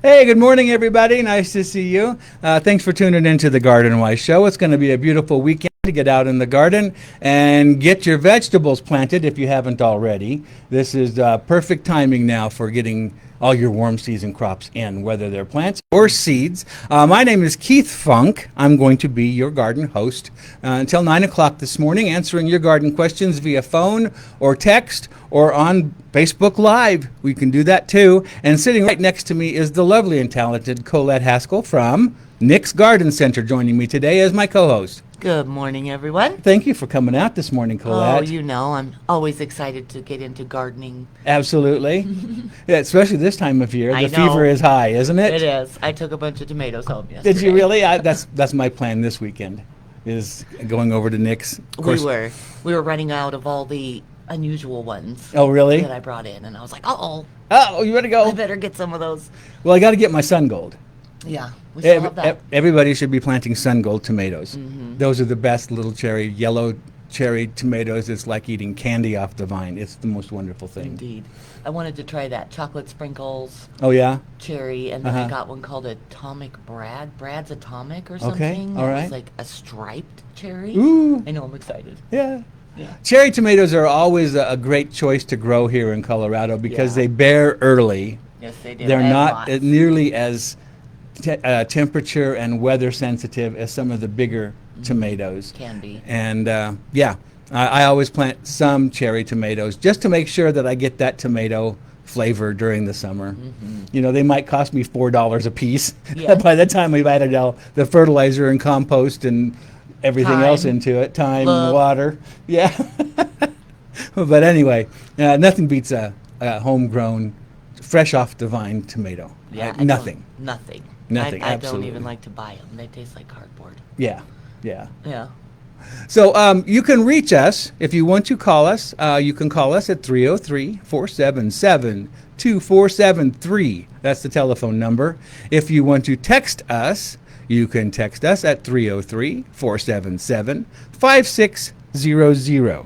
Hey, good morning, everybody. Nice to see you. Thanks for tuning into the Garden Wise Show. It's going to be a beautiful weekend to get out in the garden and get your vegetables planted if you haven't already. This is perfect timing now for getting all your warm season crops in, whether they're plants or seeds. My name is Keith Funk. I'm going to be your garden host until 9 o'clock this morning, answering your garden questions via phone or text or on Facebook Live. We can do that too. And sitting right next to me is the lovely and talented Colette Haskell from Nick's Garden Center, joining me today as my co-host. Good morning, everyone. Thank you for coming out this morning, Colette. Oh, you know, I'm always excited to get into gardening. Absolutely. Yeah, especially this time of year. I The know. fever is high, isn't it? It is. I took a bunch of tomatoes home yesterday. Did you really? That's my plan this weekend, is going over to Nick's. Of course. We were running out of all the unusual ones. Oh, really? That I brought in, and I was like, oh, Oh, you ready to I go? better get some of those. Well, I got to get my sun gold. Yeah, we still have that. Everybody should be planting sun gold tomatoes. Mm-hmm. Those are the best little yellow cherry tomatoes. It's like eating candy off the vine. It's the most wonderful thing. Indeed. I wanted to try that chocolate sprinkles Oh, yeah? cherry, and then Uh-huh. I got one called Brad's Atomic or Okay, something. all It right. was like a striped cherry. Ooh. I know, I'm excited. Yeah. Yeah. Cherry tomatoes are always a great choice to grow here in Colorado because Yeah. they bear early. Yes, they do. They're And not lots. nearly as temperature and weather sensitive as some of the bigger tomatoes. Can be. And yeah, I always plant some cherry tomatoes just to make sure that I get that tomato flavor during the summer. You know, they might cost me $4 a piece. Yeah. By the time we've added all the fertilizer and compost and everything else Time. into it, time, Love. water. Yeah. But anyway, nothing beats a homegrown, fresh off the vine tomato. Yeah, Nothing. Nothing. Nothing, I don't absolutely. even like to buy them. They taste like cardboard. Yeah. Yeah. Yeah. So you can reach us if you want to call us. You can call us at 303-477-2473. That's the telephone number. If you want to text us, you can text us at 303-477-5600.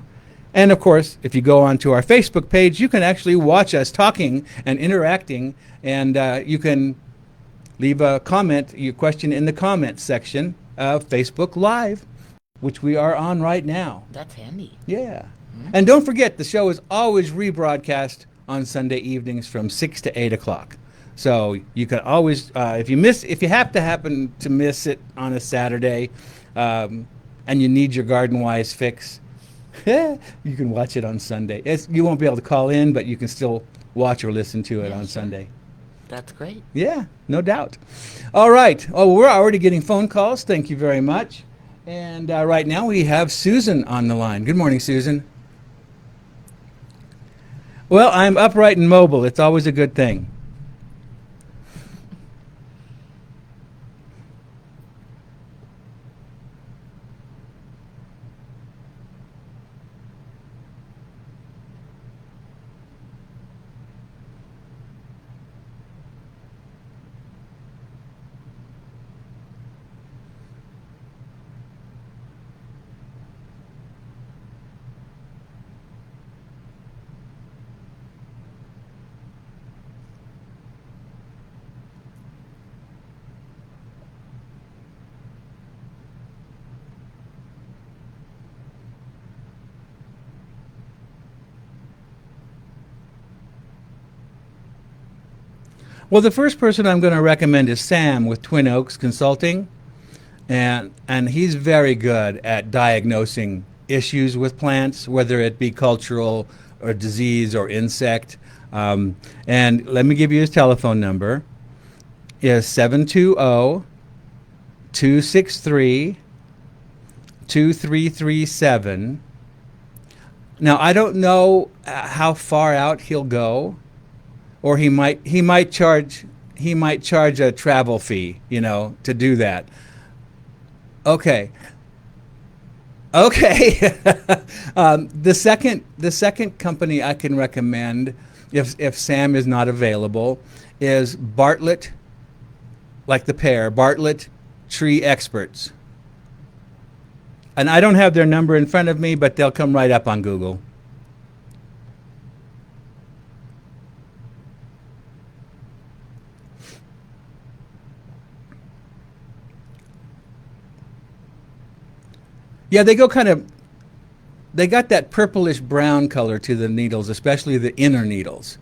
And of course, if you go onto our Facebook page, you can actually watch us talking and interacting, and you can leave a comment, your question in the comments section of Facebook Live, which we are on right now. That's handy. Yeah. And don't forget, the show is always rebroadcast on Sunday evenings from 6 to 8 o'clock. So you can always, if you happen to miss it on a Saturday, and you need your Garden Wise fix, you can watch it on Sunday. You won't be able to call in, but you can still watch or listen to it Yeah, on sure. Sunday. That's great. Yeah, no doubt. All right. Oh, we're already getting phone calls. Thank you very much. And right now we have Susan on the line. Good morning, Susan. Well, I'm upright and mobile. It's always a good thing. Well, the first person I'm going to recommend is Sam with Twin Oaks Consulting, and he's very good at diagnosing issues with plants, whether it be cultural or disease or insect. And let me give you his telephone number. Is 720-263-2337. Now, I don't know how far out he'll go, or he might charge a travel fee, to do that. Okay. The second company I can recommend, if Sam is not available, is Bartlett, like the pear, Bartlett Tree Experts. And I don't have their number in front of me, but they'll come right up on Google. Yeah, they got that purplish brown color to the needles, especially the inner needles.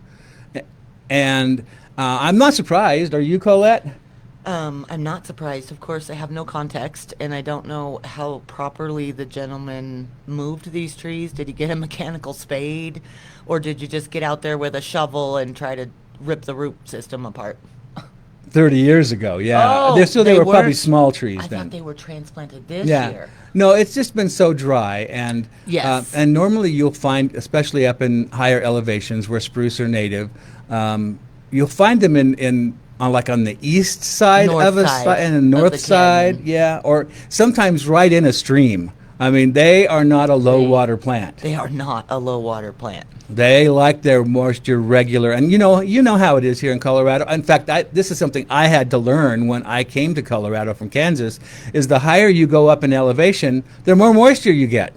And I'm not surprised. Are you, Colette? I'm not surprised. Of course, I have no context, and I don't know how properly the gentleman moved these trees. Did he get a mechanical spade, or did you just get out there with a shovel and try to rip the root system apart? 30 years ago, yeah. Oh, They were probably weren't- small trees I then. thought they were transplanted this Yeah. year. No, it's just been so dry, Yes. and normally you'll find, especially up in higher elevations where spruce are native, you'll find them in on like on the east side North of a side and the of north the side, canyon. yeah, or sometimes right in a stream. I mean, they are not a low They- water plant. They are not a low water plant. They like their moisture regular, and you know how it is here in Colorado. In fact, this is something I had to learn when I came to Colorado from Kansas. Is the higher you go up in elevation, the more moisture you get.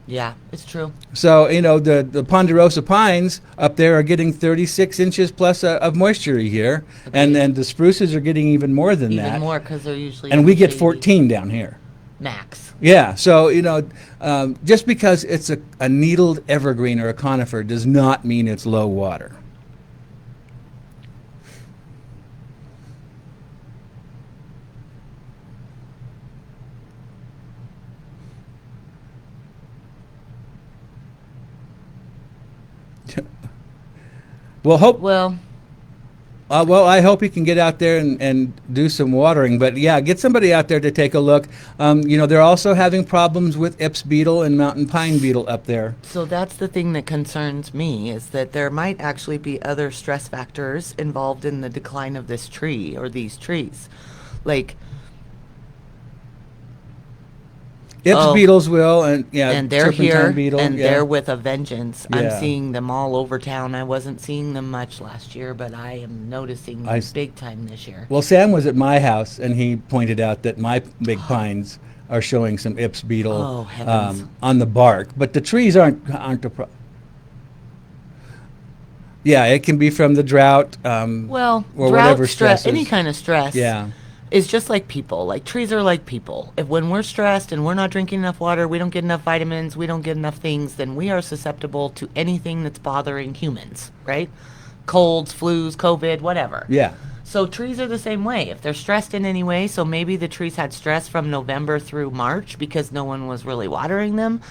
Yeah, it's true. So the ponderosa pines up there are getting 36 inches plus of moisture a year, and Agreed. then the spruces are getting even more than Even that. more because they're usually And we get shady 14 down here. max. Yeah, so just because it's a needled evergreen or a conifer does not mean it's low water. Well, I hope you can get out there and do some watering. But yeah, get somebody out there to take a look. They're also having problems with Ips beetle and mountain pine beetle up there. So that's the thing that concerns me, is that there might actually be other stress factors involved in the decline of this tree or these trees. Like, Ips Oh. beetles will, and they're turpentine here beetle, and yeah. they're with a vengeance. Yeah. I'm seeing them all over town. I wasn't seeing them much last year, but I am noticing them big time this year. Well, Sam was at my house, and he pointed out that my big pines are showing some Ips beetle Oh, heavens. on the bark, but the trees aren't a problem. Yeah, it can be from the drought. Well, or drought, whatever stress, stresses. any kind of stress. Yeah. Is just like people. Like trees are like people. If when we're stressed and we're not drinking enough water, we don't get enough vitamins, we don't get enough things, then we are susceptible to anything that's bothering humans, right? Colds, flus, COVID, whatever. Yeah. So trees are the same way. If they're stressed in any way, so maybe the trees had stress from November through March because no one was really watering them.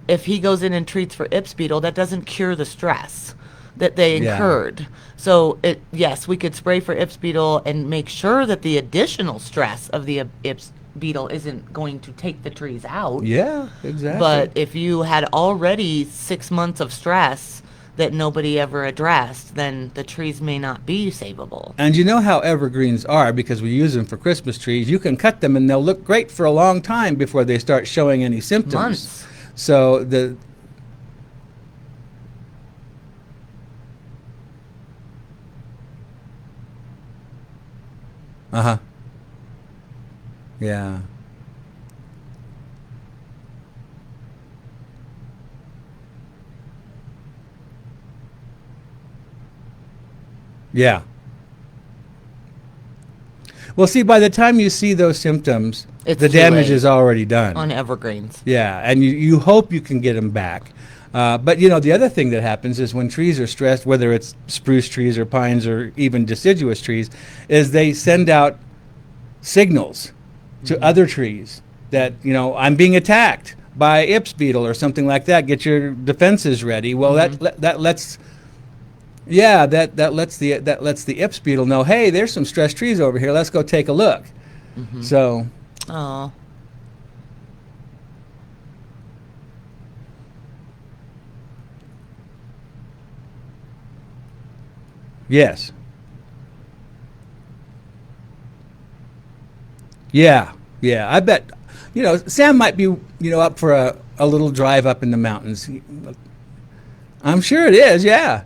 If he goes in and treats for Ips beetle, that doesn't cure the stress that they Yeah. incurred. So yes, we could spray for Ips beetle and make sure that the additional stress of the Ips beetle isn't going to take the trees out. Yeah, exactly. But if you had already 6 months of stress that nobody ever addressed, then the trees may not be savable. And you know how evergreens are, because we use them for Christmas trees. You can cut them and they'll look great for a long time before they start showing any symptoms. Months. So Uh-huh. Yeah. Yeah. Well, see, by the time you see those symptoms, It's the too damage late. is already done. On evergreens. Yeah, and you hope you can get them back. But the other thing that happens is when trees are stressed, whether it's spruce trees or pines or even deciduous trees, is they send out signals to other trees that, I'm being attacked by Ips beetle or something like that. Get your defenses ready. Well, that lets the Ips beetle know, hey, there's some stressed trees over here. Let's go take a look. So, Oh. yes. Yeah, I bet, Sam might be, up for a little drive up in the mountains. I'm sure it is, yeah.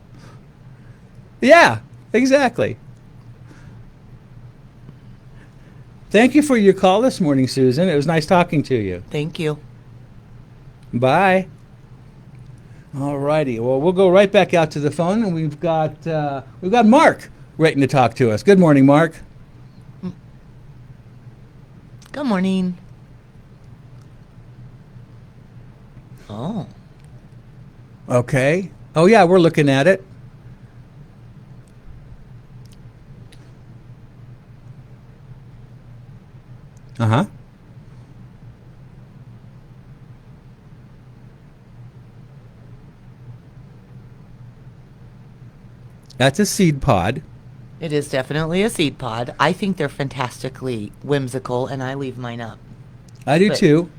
Yeah, exactly. Thank you for your call this morning, Susan. It was nice talking to you. Thank you. Bye. All righty. Well, we'll go right back out to the phone, and we've got Mark waiting to talk to us. Good morning, Mark. Good morning. Oh. Okay. Oh, yeah, we're looking at it. Uh huh. That's a seed pod. It is definitely a seed pod. I think they're fantastically whimsical, and I leave mine up. I do But too.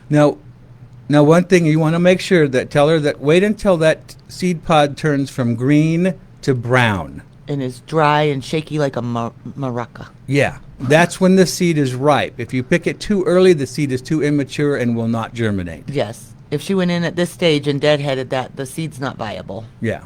Now, now, one thing you want to make sure that tell her that wait until that seed pod turns from green to brown. and is dry and shaky like a maraca. Yeah, that's when the seed is ripe. If you pick it too early, the seed is too immature and will not germinate. Yes. If she went in at this stage and deadheaded that, the seed's not viable. Yeah.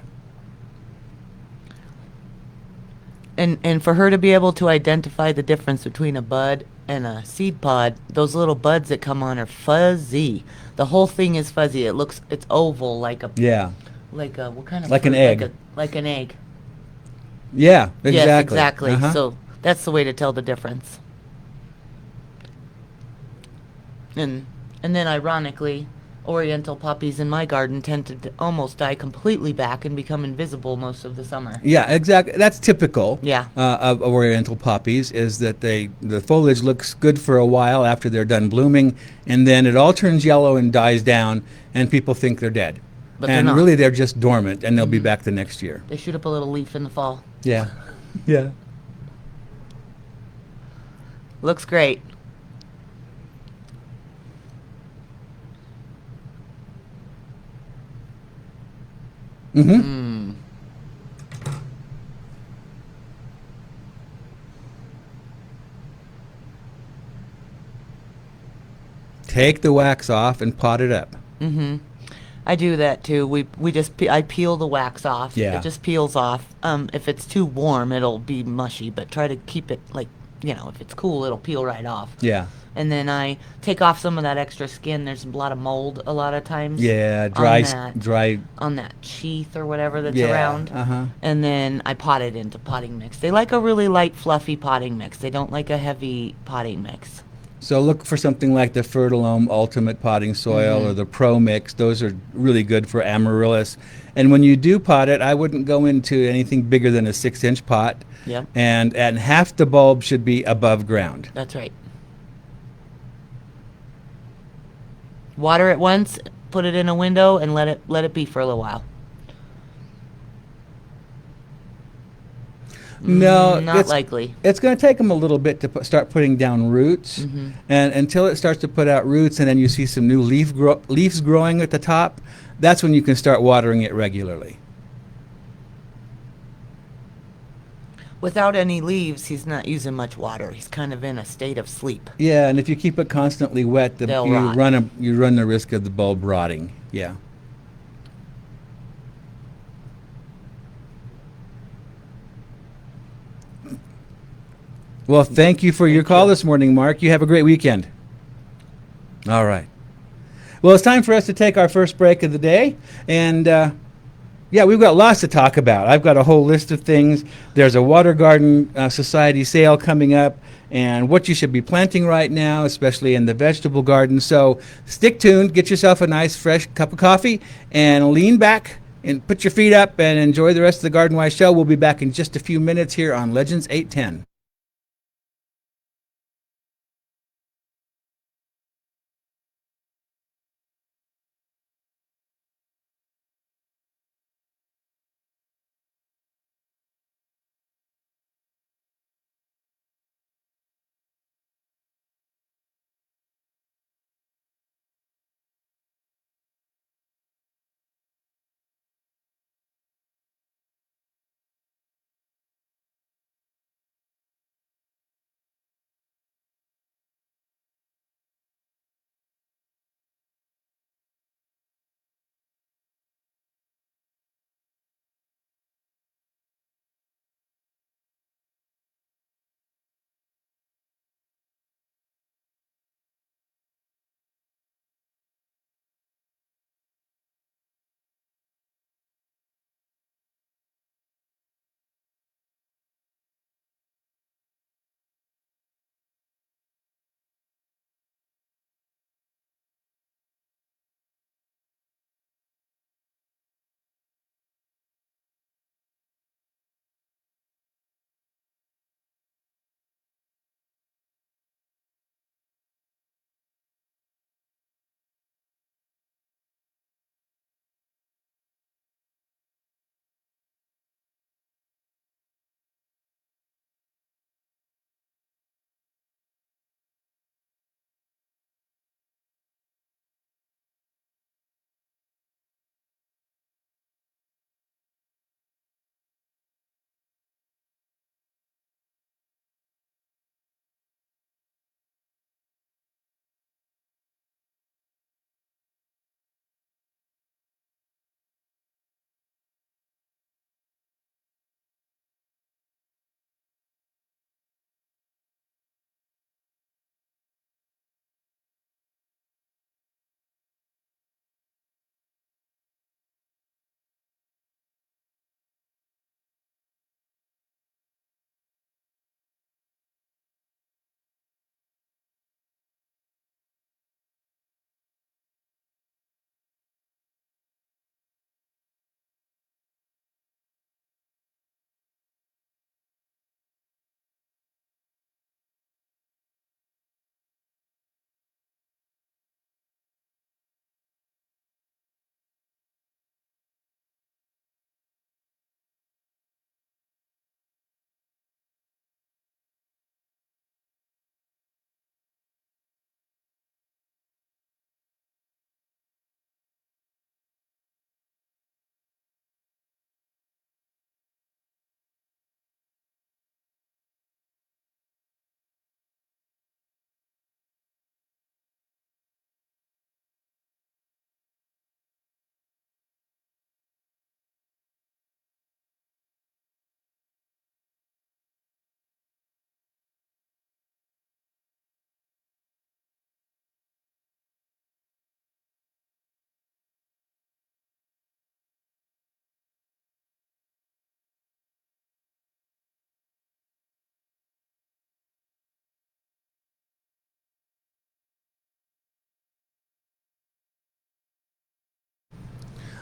And for her to be able to identify the difference between a bud and a seed pod, those little buds that come on are fuzzy. The whole thing is fuzzy. It's oval Yeah. like a what kind of Like an fruit? egg. Like an egg. Yeah, exactly. Yes, exactly. Uh-huh. So that's the way to tell the difference. And and then ironically, oriental poppies in my garden tend to almost die completely back and become invisible most of the summer. Yeah, exactly. That's typical Yeah. of oriental poppies is that the foliage looks good for a while after they're done blooming, and then it all turns yellow and dies down, and people think they're dead. But they're And not. really, they're just dormant, and they'll be back the next year. They shoot up a little leaf in the fall. Yeah. Yeah. Looks great. Mm-hmm. Take the wax off and pot it up. Mm-hmm. I do that too. I peel the wax off. Yeah. It just peels off. If it's too warm, it'll be mushy, but try to keep it like, if it's cool, it'll peel right off. Yeah. And then I take off some of that extra skin. There's a lot of mold a lot of times. Yeah. Dry. On that sheath or whatever that's Yeah. around. Uh-huh. And then I pot it into potting mix. They like a really light, fluffy potting mix. They don't like a heavy potting mix. So look for something like the Fertilome Ultimate Potting Soil or the Pro Mix. Those are really good for amaryllis. And when you do pot it, I wouldn't go into anything bigger than a 6-inch pot. Yep. And half the bulb should be above ground. That's right. Water it once, put it in a window, and let it be for a little while. No, Not likely. It's going to take them a little bit to start putting down roots, and until it starts to put out roots, and then you see some new leaves growing at the top. That's when you can start watering it regularly. Without any leaves, he's not using much water. He's kind of in a state of sleep. Yeah, and if you keep it constantly wet, They'll you rot. run the risk of the bulb rotting. Yeah. Well, thank you for your call this morning, Mark. You have a great weekend. All right. Well, it's time for us to take our first break of the day. And yeah, we've got lots to talk about. I've got a whole list of things. There's a Water Garden Society sale coming up, and what you should be planting right now, especially in the vegetable garden. So stick tuned, get yourself a nice fresh cup of coffee, and lean back and put your feet up and enjoy the rest of the Garden Wise Show. We'll be back in just a few minutes here on Legends 810.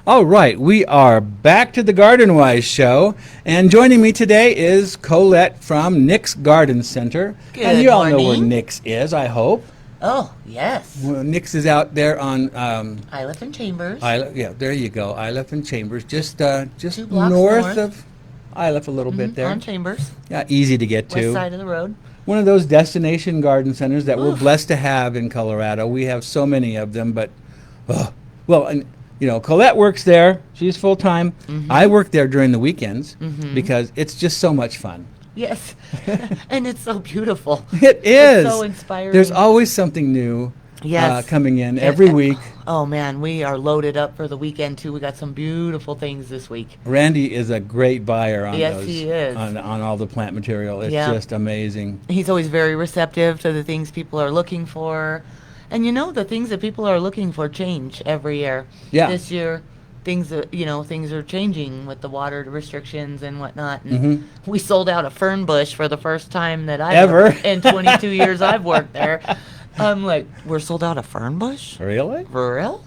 All right, we are back to the Garden Wise Show, and joining me today is Colette from Nick's Garden Center. Good and you all know where morning. Nick's is, I hope. Oh, yes. Well, Nick's is out there on Iliff and Chambers. yeah, there you go, Iliff and Chambers, just 2 blocks north north. of Iliff a little bit there. On Chambers. Yeah, easy to get West to. side of the road. One of those destination garden centers that we're Oof. blessed to have in Colorado. We have so many of them, but well, and you know, Colette works there. She's full time. I work there during the weekends because it's just so much fun. Yes. And it's so beautiful. It is. It's so inspiring. There's always something new Yes. coming in every week. Oh, man, we are loaded up for the weekend, too. We got some beautiful things this week. Randy is a great buyer on Yes, those. he is. On all the plant material. It's Yeah. just amazing. He's always very receptive to the things people are looking for. And you know, the things that people are looking for change every year. Yeah. This year, things are changing with the water restrictions and whatnot. And we sold out a fern bush for the first time that I've Ever? in 22 years I've worked there. I'm like, we're sold out a fern bush? Really? For real?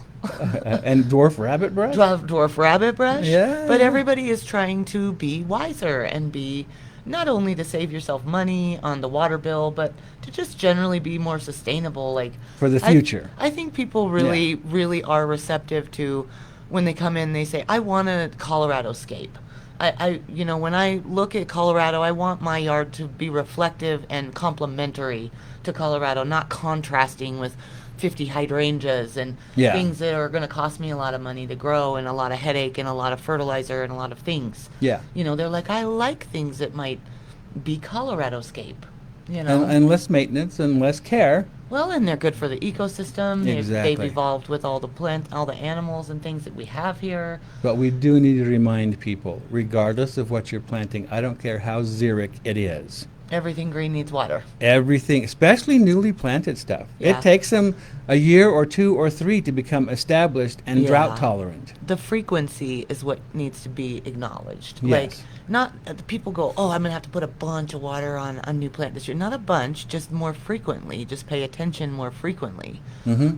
And dwarf rabbit brush? Dwarf rabbit brush? Yeah. But everybody is trying to be wiser and be not only to save yourself money on the water bill, but to just generally be more sustainable. Like For the future. I think people really, really are receptive to when they come in. They say, "I want a Colorado scape." When I look at Colorado, I want my yard to be reflective and complementary to Colorado, not contrasting with 50 hydrangeas and Yeah. things that are going to cost me a lot of money to grow and a lot of headache and a lot of fertilizer and a lot of things. Yeah. You know, they're like, I like things that might be Colorado scape, you know. And less maintenance and less care. Well, and they're good for the ecosystem. Exactly. They've evolved with all the animals and things that we have here. But we do need to remind people, regardless of what you're planting, I don't care how xeric it is. Everything green needs water. Everything, especially newly planted stuff. Yeah. It takes them a year or 2 or 3 to become established and Yeah. drought tolerant. The frequency is what needs to be acknowledged. Yes. Like, not the people go, oh, I'm gonna have to put a bunch of water on a new plant this year. Not a bunch, just more frequently. Just pay attention more frequently.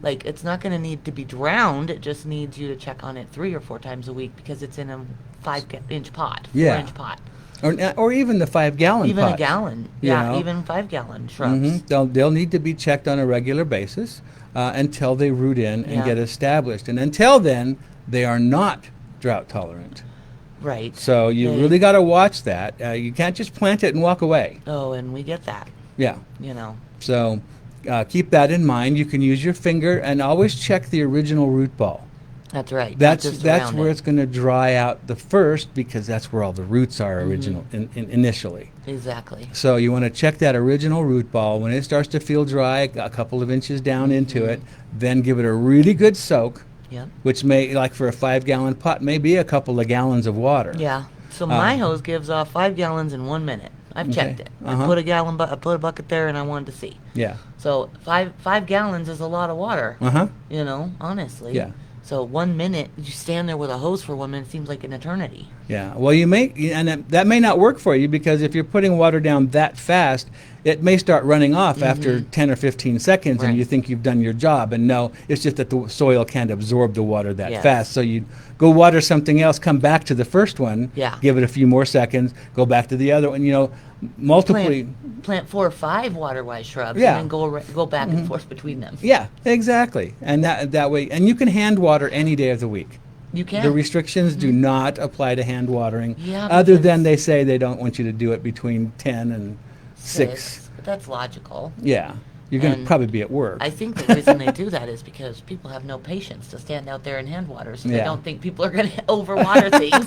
Like, it's not gonna need to be drowned. It just needs you to check on it 3 or 4 times a week because it's in a 5-inch pot, Yeah. 4-inch pot, Or even the 5-gallon even pot. a gallon. you Yeah, know. even 5-gallon shrubs. They'll need to be checked on a regular basis until they root in and Yeah. get established. And until then, they are not drought tolerant. Right. So you They- really got to watch that. You can't just plant it and walk away. Oh, and we get that. Yeah. You know. So keep that in mind. You can use your finger and always check the original root ball. That's right. not That's just that's around where it. it's going to dry out the first because that's where all the roots are original initially. Exactly. So you want to check that original root ball. When it starts to feel dry, a couple of inches down into it, then give it a really good soak, Yep. which may, like for a 5-gallon pot, may be a couple of gallons of water. Yeah. So my hose gives off 5 gallons in 1 minute. I've checked it. I put I put a bucket there, and I wanted to see. Yeah. So five gallons is a lot of water. Uh-huh. You know, honestly. Yeah. So 1 minute, you stand there with a hose for 1 minute, seems like an eternity. Yeah. Well, that may not work for you because if you're putting water down that fast, it may start running off after 10 or 15 seconds and Right. you think you've done your job. And no, it's just that the soil can't absorb the water that Yes. fast. So you go water something else, come back to the first one, Yeah. give it a few more seconds, go back to the other one, multiply. Plant 4 or 5 water-wise shrubs, Yeah. and then go back and forth between them. Yeah, exactly. And that way, and you can hand water any day of the week. You can. The restrictions do not apply to hand watering, Yeah, other than because- they say they don't want you to do it between 10 and 6. But that's logical. Yeah, you're going to And probably be at work. I think the reason they do that is because people have no patience to stand out there and hand water, so they Yeah. don't think people are going to overwater things.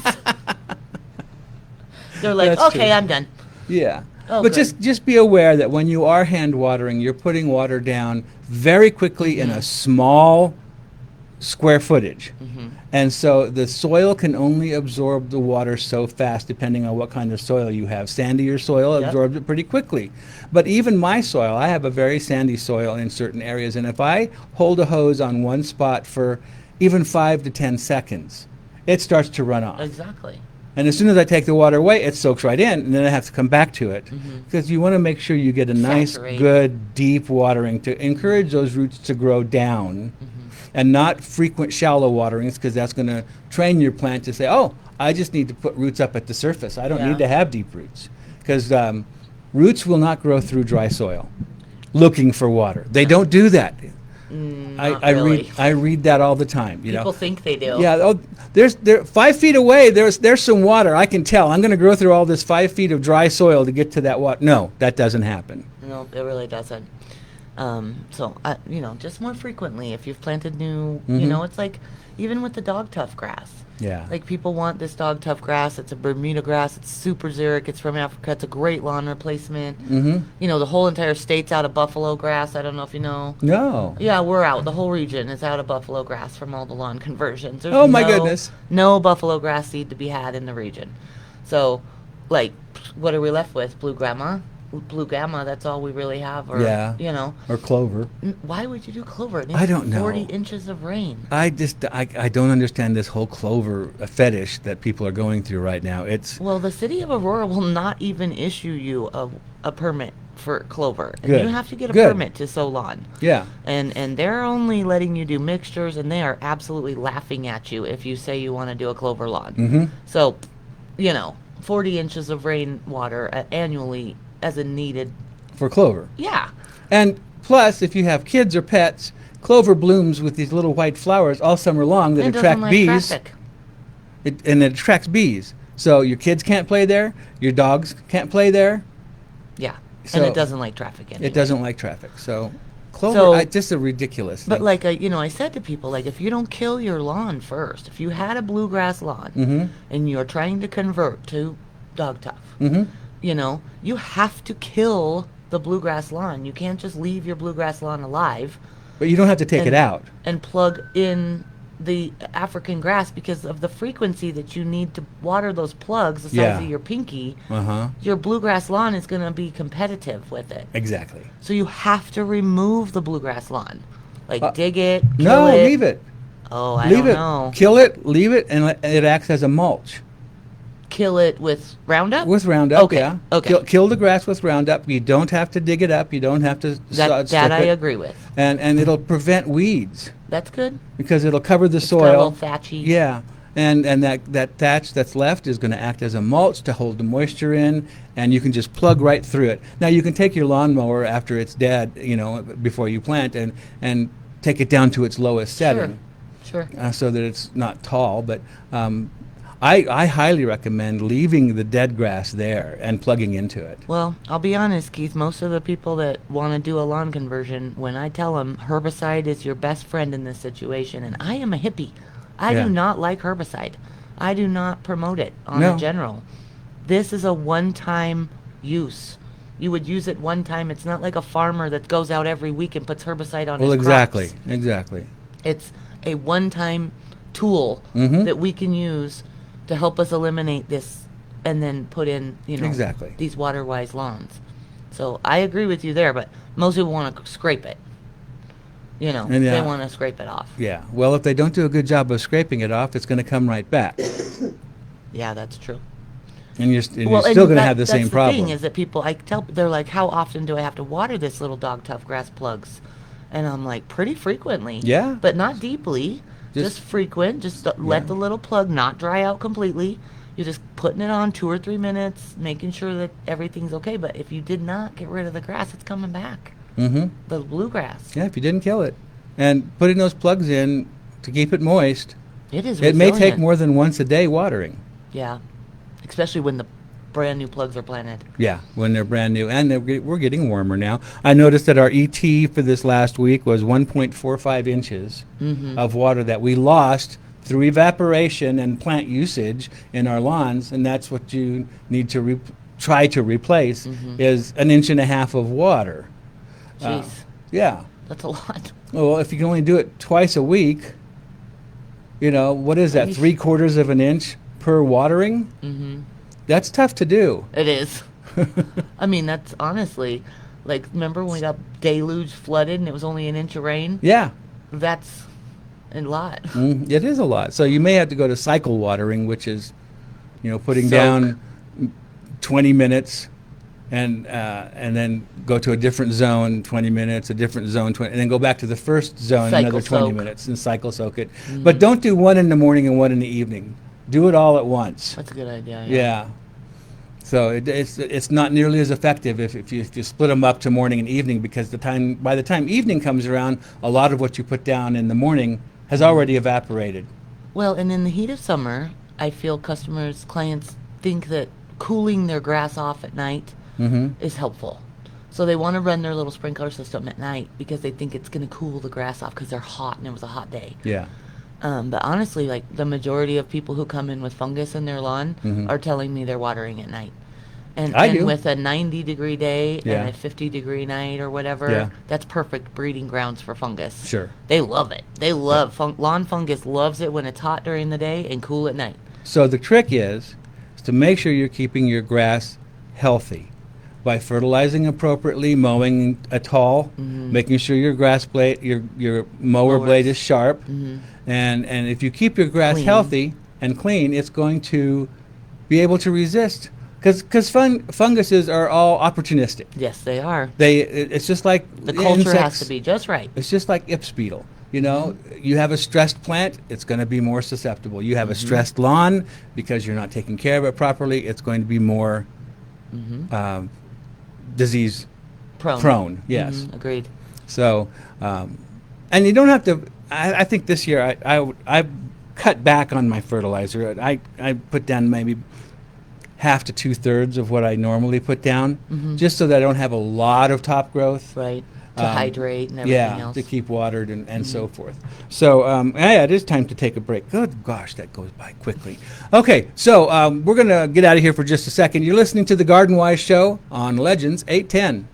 They're like, That's okay, true. I'm done. Yeah. Oh, But good. just be aware that when you are hand watering, you're putting water down very quickly in a small square footage. And so the soil can only absorb the water so fast depending on what kind of soil you have. Sandier soil Yep. absorbs it pretty quickly. But even my soil, I have a very sandy soil in certain areas, and if I hold a hose on one spot for even 5 to 10 seconds, it starts to run off. Exactly. And as soon as I take the water away, it soaks right in, and then I have to come back to it. Because you want to make sure you get a nice, Saturate. good, deep watering to encourage those roots to grow down and not frequent shallow waterings, because that's going to train your plant to say, oh, I just need to put roots up at the surface. I don't Yeah. need to have deep roots, because roots will not grow through dry soil looking for water. They don't do that. Not I really. read that all the time. You People know, think they do. yeah. Oh, there 5 feet away. There's some water. I can tell. I'm going to grow through all this 5 feet of dry soil to get to that water. No, that doesn't happen. No, it really doesn't. So, just more frequently, if you've planted new, it's like even with the dog tough grass. Yeah. Like people want this dog tough grass. It's a Bermuda grass. It's super xeric. It's from Africa. It's a great lawn replacement. The whole entire state's out of buffalo grass. I don't know if you know. No. Yeah, we're out. The whole region is out of buffalo grass from all the lawn conversions. There's Oh, my goodness. No buffalo grass seed to be had in the region. So, like, what are we left with? Blue gamma, that's all we really have. Or, Yeah. Or clover. Why would you do clover? It I needs don't know. 40 inches of rain. I don't understand this whole clover fetish that people are going through right now. It's Well, the city of Aurora will not even issue you a permit for clover. And Good. you have to get a Good. permit to sow lawn. yeah. And they're only letting you do mixtures, and they are absolutely laughing at you if you say you want to do a clover lawn. So, 40 inches of rainwater annually as a needed. For clover. Yeah. And plus, if you have kids or pets, clover blooms with these little white flowers all summer long that It doesn't attract like bees. traffic. And it attracts bees. So your kids can't play there. Your dogs can't play there. Yeah. So and it doesn't like traffic anyway. It doesn't like traffic. So clover, So- just a ridiculous But thing. like, I said to people, like, if you don't kill your lawn first, if you had a bluegrass lawn and you're trying to convert to dog tough, you have to kill the bluegrass lawn. You can't just leave your bluegrass lawn alive But you don't have to take it out. and plug in the African grass because of the frequency that you need to water those plugs the size Yeah. of your pinky. Uh-huh. Your bluegrass lawn is going to be competitive with it. Exactly. So you have to remove the bluegrass lawn. Like dig it, kill No, it. leave it. Oh, I Leave don't it. know. Kill it, leave it, and it acts as a mulch. Kill it with Roundup? With Roundup, Okay, yeah. okay. Kill the grass with Roundup. You don't have to dig it up. You don't have to That strip I it. agree with. And it'll prevent weeds That's good. because it'll cover the It's got a little soil. thatchy. Yeah. And that thatch that's left is going to act as a mulch to hold the moisture in, and you can just plug right through it. Now you can take your lawnmower after it's dead, before you plant, and take it down to its lowest setting. Sure. So that it's not tall. But I highly recommend leaving the dead grass there and plugging into it. Well, I'll be honest, Keith. Most of the people that want to do a lawn conversion, when I tell them herbicide is your best friend in this situation, and I am a hippie. I Yeah. do not like herbicide. I do not promote it on No. a general. This is a one-time use. You would use it one time. It's not like a farmer that goes out every week and puts herbicide on Well, his exactly, crops. exactly. It's a one-time tool that we can use to help us eliminate this and then put in, Exactly. these water-wise lawns. So I agree with you there, but most people want to scrape it. And They want to scrape it off. Yeah. Well, if they don't do a good job of scraping it off, it's going to come right back, Yeah, that's true. and you're still and going to that- have the same That's problem. the thing is that people, they're like, how often do I have to water this little dog tough grass plugs? And I'm like, pretty frequently. Yeah. But not deeply. Just- Just frequent. Just let the little plug not dry out completely. You're just putting it on 2 or 3 minutes, making sure that everything's okay. But if you did not get rid of the grass, it's coming back. The bluegrass. Yeah, if you didn't kill it, and putting those plugs in to keep it moist, It is it may take resilient. more than once a day watering. Yeah. Especially when the brand new plugs are planted. Yeah, when they're brand new, and we're getting warmer now. I noticed that our ET for this last week was 1.45 inches of water that we lost through evaporation and plant usage in our lawns, and that's what you need to try to replace is 1.5 inches of water. Jeez. Yeah. That's a lot. Well, if you can only do it twice a week, what is that? Yeesh. 3/4 of an inch per watering? That's tough to do. It is. I mean, that's honestly, like, remember when we got deluge flooded and it was only 1 inch of rain? Yeah. That's a lot. It is a lot. So you may have to go to cycle watering, which is, putting Soak. down 20 minutes and then go to a different zone 20 minutes, a different zone 20, and then go back to the first zone Cycle another 20 soak. minutes and cycle soak it. But don't do one in the morning and one in the evening. Do it all at once. That's a good idea. Yeah. So it's not nearly as effective if you split them up to morning and evening, because by the time evening comes around, a lot of what you put down in the morning has already evaporated. Well, and in the heat of summer, I feel clients think that cooling their grass off at night is helpful. So they want to run their little sprinkler system at night because they think it's going to cool the grass off because they're hot and it was a hot day. Yeah. But honestly, like the majority of people who come in with fungus in their lawn are telling me they're watering at night. I And do. with a 90-degree day Yeah. and a 50-degree night or whatever, Yeah. that's perfect breeding grounds for fungus. Sure. They love it. They love lawn fungus loves it when it's hot during the day and cool at night. So the trick is to make sure you're keeping your grass healthy by fertilizing appropriately, mowing a tall, making sure your grass blade, your mower blade is sharp, and if you keep your grass Clean. healthy and clean, it's going to be able to resist. Because funguses are all opportunistic. Yes, they are. It's just like The culture has insects. to be just right. It's just like Ips beetle. You know, you have a stressed plant, it's going to be more susceptible. You have a stressed lawn, because you're not taking care of it properly, it's going to be more disease prone. Yes. Agreed. So, and you don't have to. I think this year I cut back on my fertilizer. I put down maybe half to 2/3 of what I normally put down, just so that I don't have a lot of top growth. Right. To hydrate and everything else. To keep watered and so forth. So, yeah, it is time to take a break. Good gosh, that goes by quickly. Okay, so we're going to get out of here for just a second. You're listening to the Garden Wise Show on Legends 810.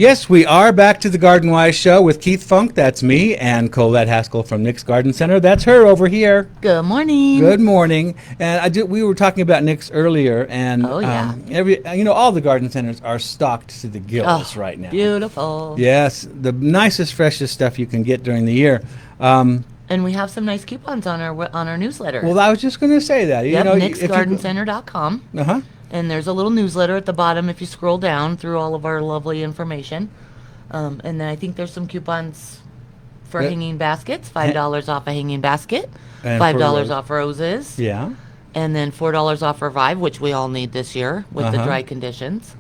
Yes, we are back to the Garden Wise Show with Keith Funk, that's me, and Colette Haskell from Nick's Garden Center, that's her over here. Good morning. Good morning. And we were talking about Nick's earlier, and Oh, yeah. all the garden centers are stocked to the gills right now. Beautiful. Yes, the nicest, freshest stuff you can get during the year. And we have some nice coupons on our newsletter. Well, I was just going to say that. Yep, if nicksgardencenter.com. Uh-huh. And there's a little newsletter at the bottom if you scroll down through all of our lovely information. And then I think there's some coupons for hanging baskets, $5 off a hanging basket, And $5 off roses, Yeah. and then $4 off Revive, which we all need this year with the dry conditions.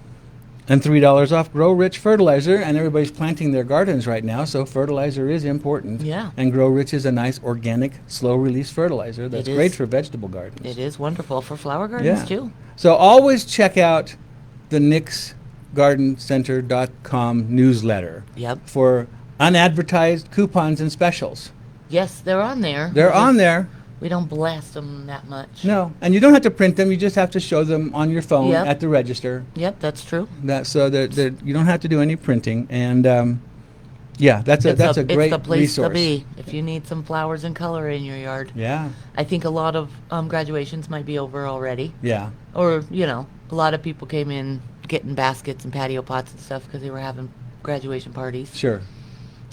And $3 off Grow Rich fertilizer, and everybody's planting their gardens right now, so fertilizer is important. Yeah. And Grow Rich is a nice organic, slow-release fertilizer that's It is. great for vegetable gardens. It is wonderful for flower gardens, Yeah. too. So always check out the nicksgardencenter.com newsletter Yep. for unadvertised coupons and specials. Yes, they're on there. They're on there. We don't blast them that much. No, and you don't have to print them. You just have to show them on your phone Yep. at the register. Yep, that's true. That you don't have to do any printing. And that's a great It's the place resource. to be if you need some flowers and color in your yard. Yeah, I think a lot of graduations might be over already. yeah, Or, a lot of people came in getting baskets and patio pots and stuff because they were having graduation parties. sure.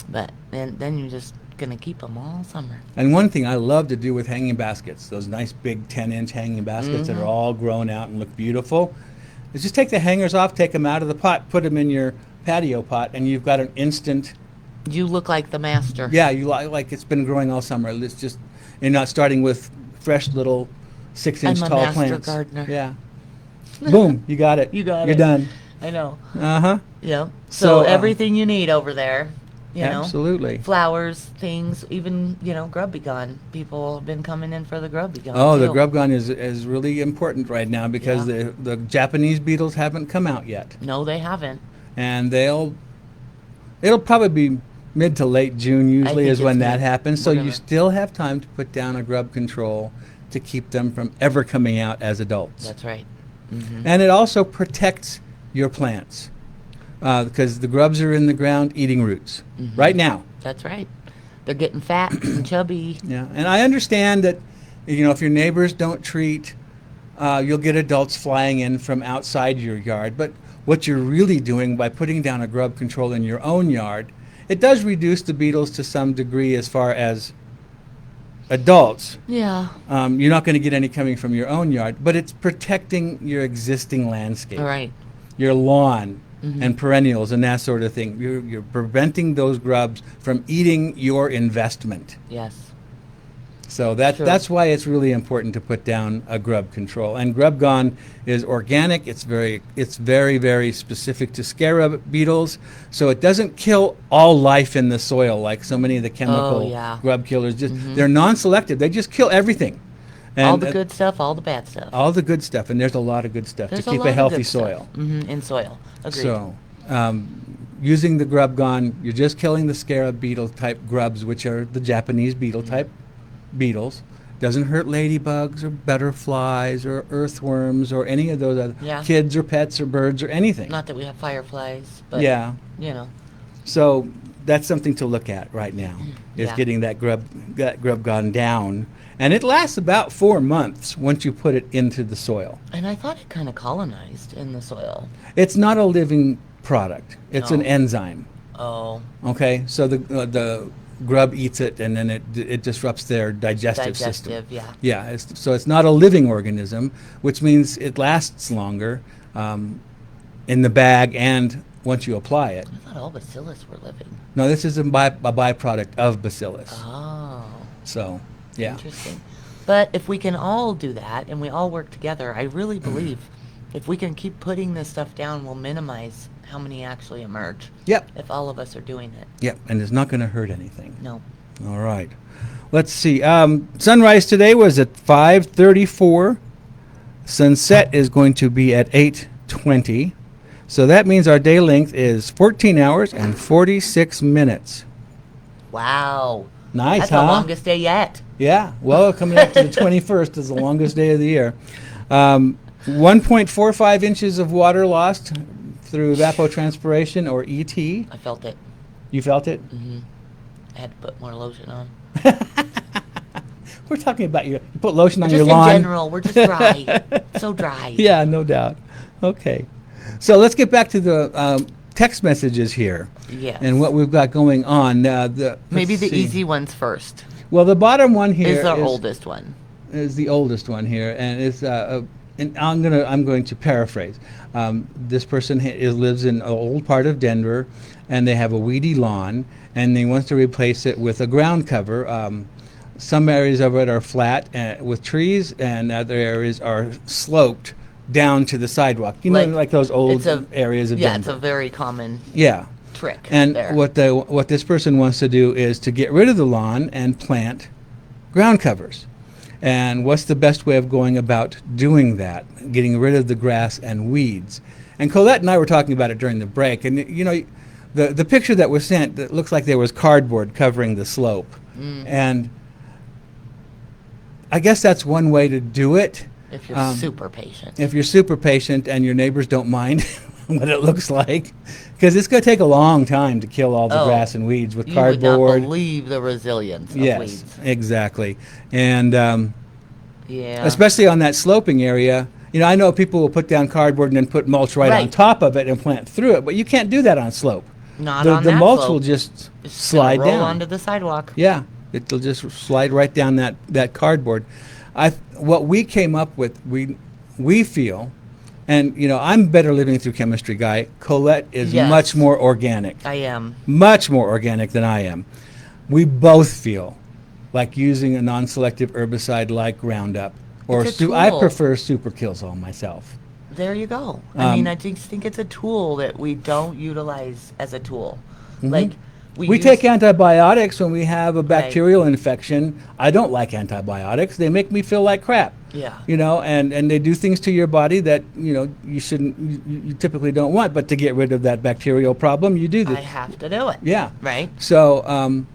But then you're just going to keep them all summer. And one thing I love to do with hanging baskets, those nice big 10-inch hanging baskets that are all grown out and look beautiful, is just take the hangers off, take them out of the pot, put them in your patio pot, and you've got an instant. You look like the master. Yeah, you like it's been growing all summer. It's just starting with fresh little 6-inch I'm a tall master plants. gardener. Yeah. Boom, you got it. You got You're it. done. I know. Uh-huh. Yeah. So, So everything you need over there, Absolutely. flowers, things, even, grub begun. People have been coming in for the grub begun. Oh, the too. grub gun is really important right now because the Japanese beetles haven't come out yet. No, they haven't. And it'll probably be mid to late June usually think is when it's that mid. happens. So We're you gonna- still have time to put down a grub control to keep them from ever coming out as adults. That's right. Hmm. And it also protects your plants because the grubs are in the ground eating roots right now. That's right. They're getting fat and chubby. Yeah, and I understand that if your neighbors don't treat, you'll get adults flying in from outside your yard. But what you're really doing by putting down a grub control in your own yard, it does reduce the beetles to some degree as far as adults. Yeah. You're not going to get any coming from your own yard, but it's protecting your existing landscape, All right. your lawn and perennials and that sort of thing. You're preventing those grubs from eating your investment. Yes. So Sure. that's why it's really important to put down a grub control. And Grub Gone is organic. It's very, very specific to scarab beetles. So it doesn't kill all life in the soil like so many of the chemical grub killers. They're non-selective. They just kill everything. And all the good stuff, all the bad stuff. all the good stuff. And there's a lot of good stuff There's to keep lot a of healthy good stuff. soil. In soil. Agreed. So using the Grub Gone, you're just killing the scarab beetle type grubs, which are the Japanese beetle type beetles. Doesn't hurt ladybugs or butterflies or earthworms or any of those other kids or pets or birds or anything. Not that we have fireflies, but Yeah. So that's something to look at right now, is Yeah. getting that grub gone down. And it lasts about 4 months once you put it into the soil. And I thought it kind of colonized in the soil. It's not a living product. It's an No. enzyme. Oh, Okay, so the grub eats it, and then it disrupts their digestive system. yeah. Yeah, so it's not a living organism, which means it lasts longer in the bag and once you apply it. I thought all bacillus were living. No, this is a byproduct of bacillus. Oh, So, yeah. interesting. But if we can all do that and we all work together, I really believe if we can keep putting this stuff down, we'll minimize how many actually emerge. Yep, If all of us are doing it. yep, and it's not going to hurt anything. No. All right. Let's see. Sunrise today was at 5:34. Sunset is going to be at 8:20. So that means our day length is 14 hours and 46 minutes. Wow. Nice, That's huh? the longest day yet. Yeah. Well, coming up to the 21st is the longest day of the year. 1.45 inches of water lost through evapotranspiration or ET. I felt it. You felt it? I had to put more lotion on. We're talking about you put lotion on Just your in lawn. general, we're just dry. So dry. Yeah, no doubt. Okay. So let's get back to the text messages here. Yes. And what we've got going on. Maybe let's the see. easy ones first. Well, the bottom one here Is our oldest one. is the oldest one here, and it's and I'm going to paraphrase. This person lives in an old part of Denver, and they have a weedy lawn, and they wants to replace it with a ground cover. Some areas of it are flat with trees, and other areas are sloped down to the sidewalk. You know, like those old areas of Denver. Yeah, it's a very common trick. And there. what this person wants to do is to get rid of the lawn and plant ground covers. And what's the best way of going about doing that, getting rid of the grass and weeds? And Colette and I were talking about it during the break, and you know, the picture that was sent, it looks like there was cardboard covering the slope. And I guess that's one way to do it. If you're super patient. If you're super patient and your neighbors don't mind what it looks like, because it's going to take a long time to kill all the grass and weeds with cardboard. You would not believe the resilience of weeds. Yes, exactly. And yeah, especially on that sloping area, you know, I know people will put down cardboard and then put mulch right on top of it and plant through it, but you can't do that on slope. Not on the that mulch slope. will just It's slide gonna roll down onto the sidewalk. Yeah, it'll just slide right down that cardboard. What we came up with, we feel, and you know, I'm better living through chemistry guy. Colette is much more organic. I am. Much more organic than I am. We both feel like using a non-selective herbicide like Roundup, or It's a tool. I prefer Super Killzone myself. There you go. I mean, I just think it's a tool that we don't utilize as a tool. Like We take antibiotics when we have a bacterial infection. I don't like antibiotics. They make me feel like crap. Yeah. You know, and they do things to your body that, you know, you shouldn't, you typically don't want. But to get rid of that bacterial problem, you do this. I have to do it. Yeah. Right? So,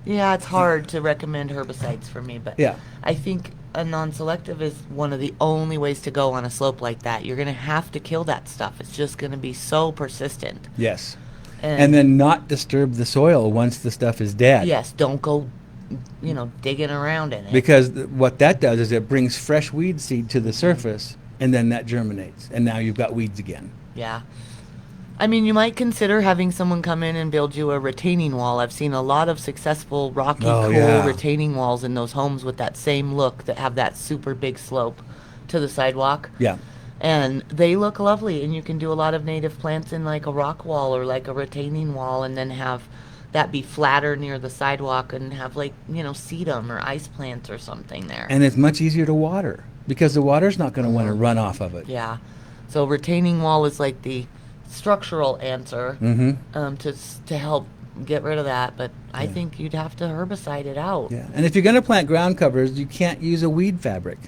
yeah, it's hard to recommend herbicides for me, but I think a non-selective is one of the only ways to go on a slope like that. You're going to have to kill that stuff. It's just going to be so persistent. yes. And then not disturb the soil once the stuff is dead. Yes, don't go, you know, digging around in it. Because what that does is it brings fresh weed seed to the surface, and then that germinates, and now you've got weeds again. Yeah. I mean, you might consider having someone come in and build you a retaining wall. I've seen a lot of successful rocky, cool retaining walls in those homes with that same look that have that super big slope to the sidewalk. Yeah. And they look lovely, and you can do a lot of native plants in like a rock wall or like a retaining wall, and then have that be flatter near the sidewalk and have like, you know, sedum or ice plants or something there. And it's much easier to water because the water's not going to want to run off of it. Yeah. So retaining wall is like the structural answer to help get rid of that, but I think you'd have to herbicide it out. Yeah. And if you're going to plant ground covers, you can't use a weed fabric,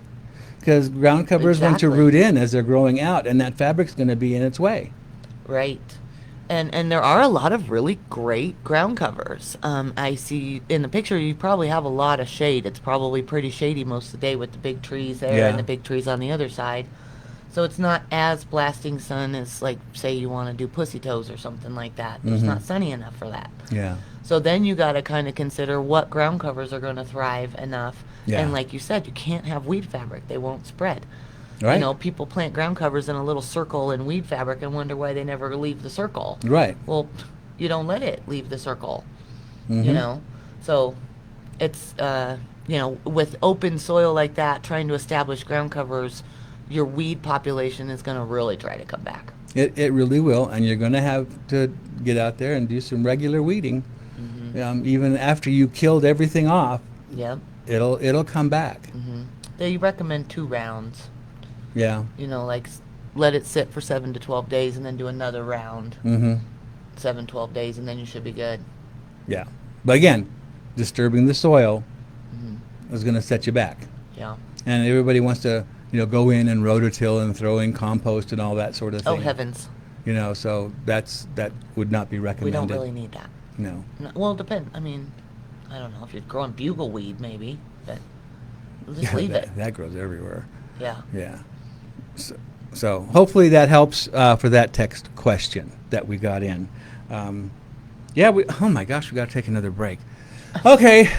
because ground covers want to root in as they're growing out, and that fabric's going to be in its way. Right. And there are a lot of really great ground covers. I see in the picture you probably have a lot of shade. It's probably pretty shady most of the day with the big trees there and the big trees on the other side. So it's not as blasting sun as, like, say you want to do pussy toes or something like that. It's not sunny enough for that. Yeah. So then you got to kind of consider what ground covers are going to thrive enough. Yeah. And like you said, you can't have weed fabric. They won't spread. Right. You know, people plant ground covers in a little circle in weed fabric and wonder why they never leave the circle. Right. Well, you don't let it leave the circle, you know? So it's, you know, with open soil like that, trying to establish ground covers, your weed population is going to really try to come back. It really will, and you're going to have to get out there and do some regular weeding. Even after you killed everything off, Yep. it'll come back. They recommend 2 rounds. Yeah. You know, like let it sit for 7 to 12 days and then do another round. 7, 12 days, and then you should be good. Yeah. But again, disturbing the soil is going to set you back. Yeah. And everybody wants to, you know, go in and rototill and throw in compost and all that sort of thing. Oh, heavens. You know, so that would not be recommended. We don't really need that. No. No, well, it depends. I mean, I don't know if you're growing bugleweed, maybe, but just leave it. That grows everywhere. Yeah. Yeah. So, So hopefully that helps for that text question that we got in. Oh my gosh, we got to take another break. Okay.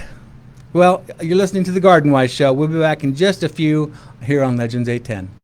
Well, you're listening to the Garden Wise Show. We'll be back in just a few here on Legends 810.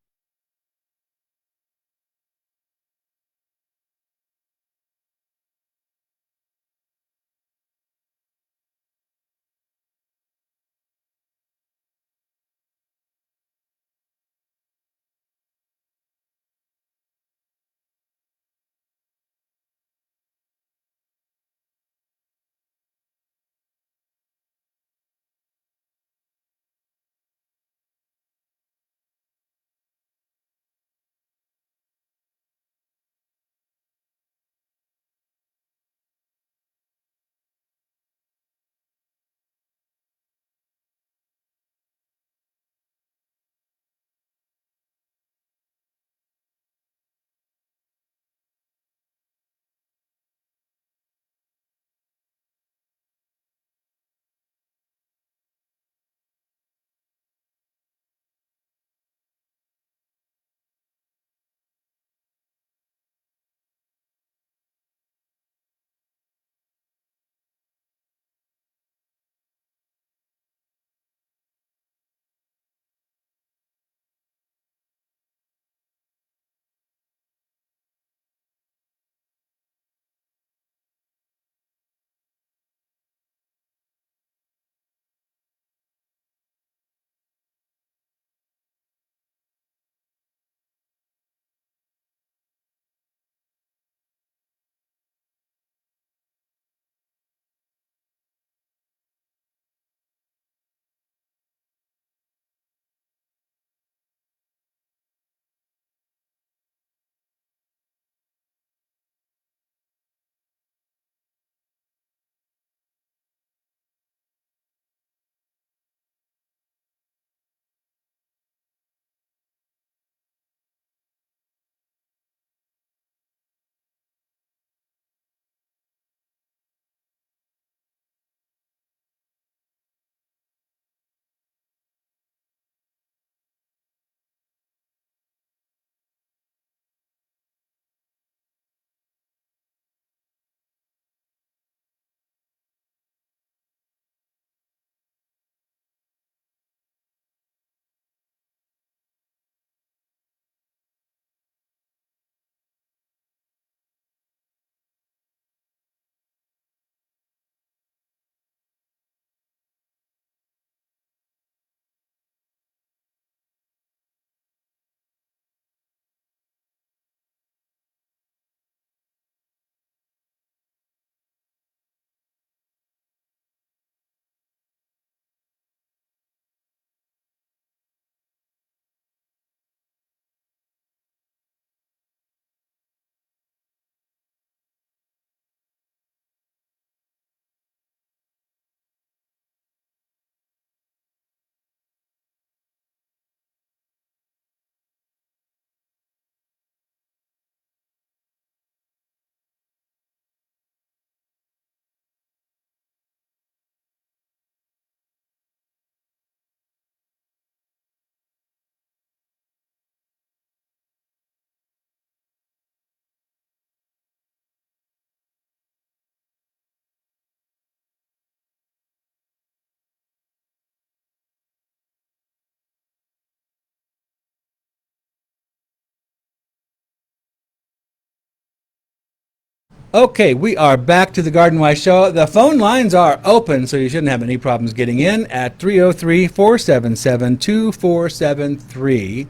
Okay, we are back to the Garden Wise Show. The phone lines are open, so you shouldn't have any problems getting in at 303-477-2473.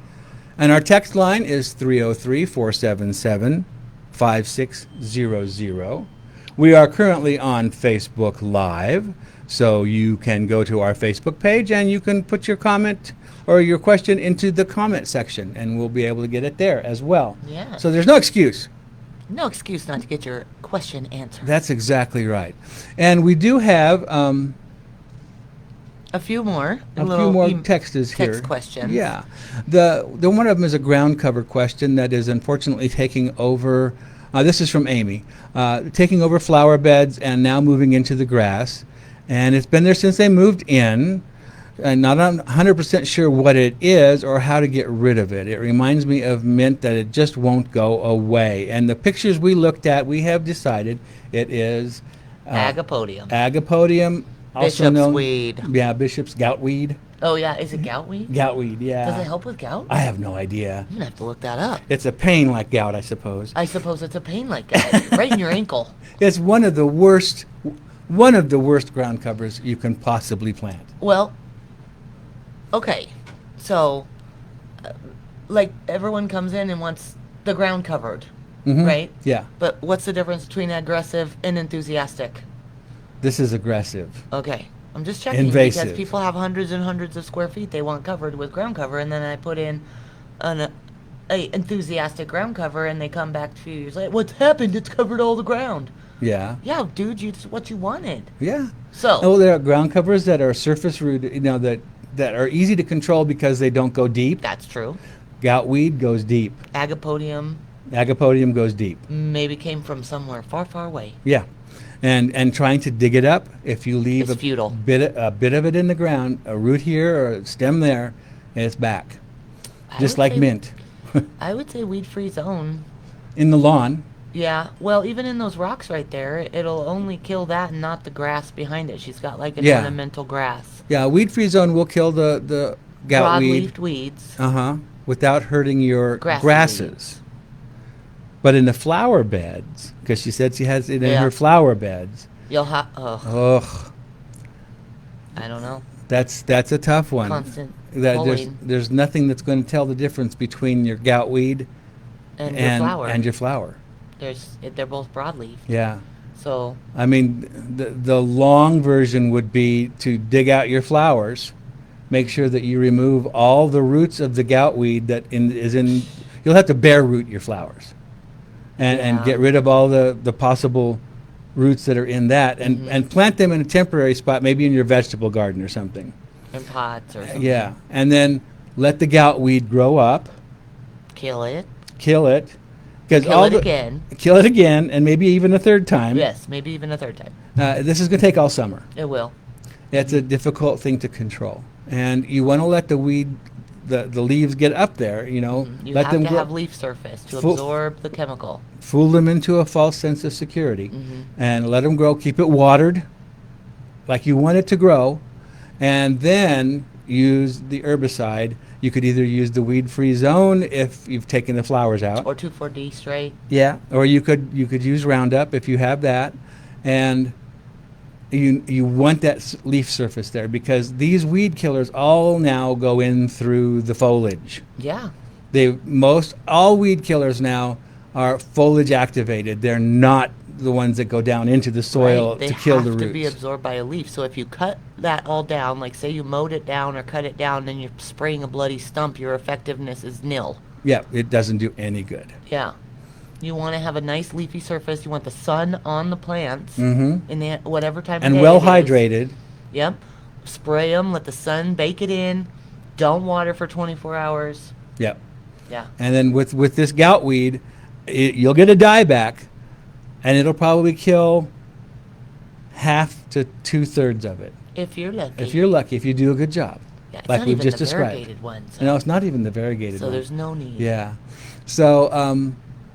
And our text line is 303-477-5600. We are currently on Facebook Live, so you can go to our Facebook page and you can put your comment or your question into the comment section, and we'll be able to get it there as well. Yeah. So there's no excuse. No excuse not to get your question answered. That's exactly right. And we do have a few more. Text here. Questions. Yeah. The one of them is a ground cover question that is unfortunately taking over. This is from Amy. Taking over flower beds and now moving into the grass. And it's been there since they moved in. I'm not 100% sure what it is or how to get rid of it. It reminds me of mint that it just won't go away. And the pictures we looked at, we have decided it is Agapodium. Agapodium, also Bishop's known, weed. yeah, bishop's goutweed. Oh, yeah. Is it gout weed? Goutweed, yeah. Does it help with gout? I have no idea. I'm going to have to look that up. It's a pain like gout, I suppose. I suppose it's a pain like gout. Right in your ankle. It's one of the worst ground covers you can possibly plant. Well, okay. So, like, everyone comes in and wants the ground covered, Mhm. right? Yeah, But what's the difference between aggressive and enthusiastic? this is aggressive. Okay. I'm just checking Invasive. because people have hundreds and hundreds of square feet they want covered with ground cover, and then I put in a enthusiastic ground cover, and they come back 2 years later. What's happened? It's covered all the ground. Yeah, Yeah, dude, it's what you wanted. yeah. So, Oh, there are ground covers that are surface rooted, that are easy to control because they don't go deep. that's true. Goutweed goes deep. Agapodium Agapodium goes deep. maybe came from somewhere far, far away. Yeah, and trying to dig it up, if you leave It's futile. a bit of it in the ground, a root here or a stem there, and it's back, I just would like say- mint. I would say weed-free zone. In the lawn, Yeah, well, even in those rocks right there, it'll only kill that and not the grass behind it. She's got like an Yeah. ornamental grass. yeah, weed-free zone will kill the goutweed. Broadleafed weeds. Without hurting your Grassy grasses. But in the flower beds, because she said she has it in Yeah. her flower beds. You'll have, Ugh, I don't know. that's a tough one. Constant There's pulling nothing that's going to tell the difference between your goutweed and your flower. and your flower. They're both broadleaf. Yeah. So, I mean, the long version would be to dig out your flowers, make sure that you remove all the roots of the goutweed is in. You'll have to bare root your flowers, and Yeah. get rid of all the possible roots that are in that, and plant them in a temporary spot, maybe in your vegetable garden or something. in pots or something. Yeah, and then let the goutweed grow up, Kill it. kill it, because Kill it again. kill it again, and maybe even a third time. Yes, maybe even a third time. This is going to take all summer. It will. It's a difficult thing to control, and you want to let the weed, the leaves get up there. You Let have them to grow, have leaf surface to Full- absorb the chemical. fool them into a false sense of security, Mhm. and let them grow. Keep it watered, like you want it to grow, and then use the herbicide. You could either use the weed-free zone if you've taken the flowers out. Or 2,4-D straight. Yeah, or you could use Roundup if you have that, and you want that leaf surface there, because these weed killers all now go in through the foliage. Yeah. All weed killers now are foliage activated. They're not the ones that go down into the soil Right. to kill the They have to be roots. absorbed by a leaf. So if you cut that all down, like say you mowed it down or cut it down, then you're spraying a bloody stump, your effectiveness is nil. Yeah, it doesn't do any good. Yeah. You want to have a nice leafy surface. You want the sun on the plants Mm-hmm. in the, whatever time of And day well it is. hydrated. Yep. Spray them. Let the sun bake it in. Don't water for 24 hours. Yep. Yeah. And then with this goutweed, you'll get a dieback, and it'll probably kill half to 2/3 of it. If you're lucky. If you're lucky, if you do a good job, Yeah, it's like not we've even just the described. variegated ones. No, it's not even the variegated So one. there's no need. Yeah. So,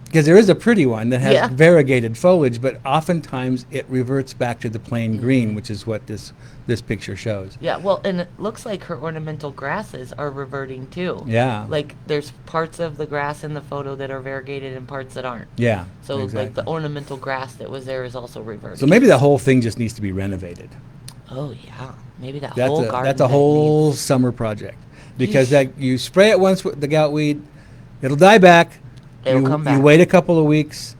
because there is a pretty one that has Yeah. variegated foliage, but oftentimes it reverts back to the plain Mm-hmm. green, which is what this picture shows. Yeah, well, and it looks like her ornamental grasses are reverting too. Yeah. Like there's parts of the grass in the photo that are variegated and parts that aren't. Yeah. So like exactly. the ornamental grass that was there is also reverting. So maybe the whole thing just needs to be renovated. Oh yeah, maybe that That's whole a garden. that's a bed whole needs- summer project, because Yeesh. that you spray it once with the goutweed, it'll die back. It'll you, come You back. wait a couple of weeks,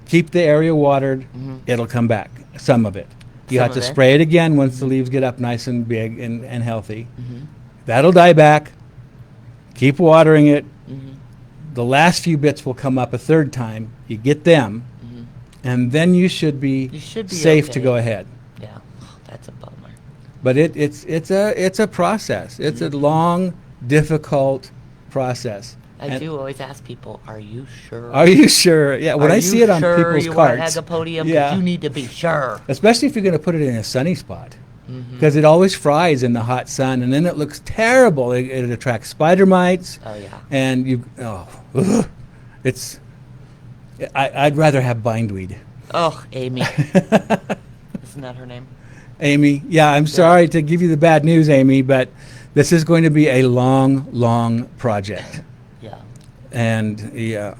keep the area watered. Mhm. It'll come back. Some of it. You Some have to of it. spray it again once the leaves get up nice and big and healthy. Mhm. That'll die back. Keep watering it. Mhm. The last few bits will come up a third time. You get them, Mhm. and then you should be, You should be safe to okay. go ahead. Yeah, that's a bummer. But it's a process. It's a long, difficult process. I And do always ask people, "Are you sure? Are you sure? Yeah, when Are I you see it on sure people's you carts, want Agapodium? 'Cause yeah, you need to be sure." especially if you're going to put it in a sunny spot. because it always fries in the hot sun, and then it looks terrible. It attracts spider mites. Oh, yeah. And I'd rather have bindweed. Oh, Amy. Isn't that her name? Amy, yeah, I'm sorry to give you the bad news, Amy, but this is going to be a long, long project. Yeah. And yeah.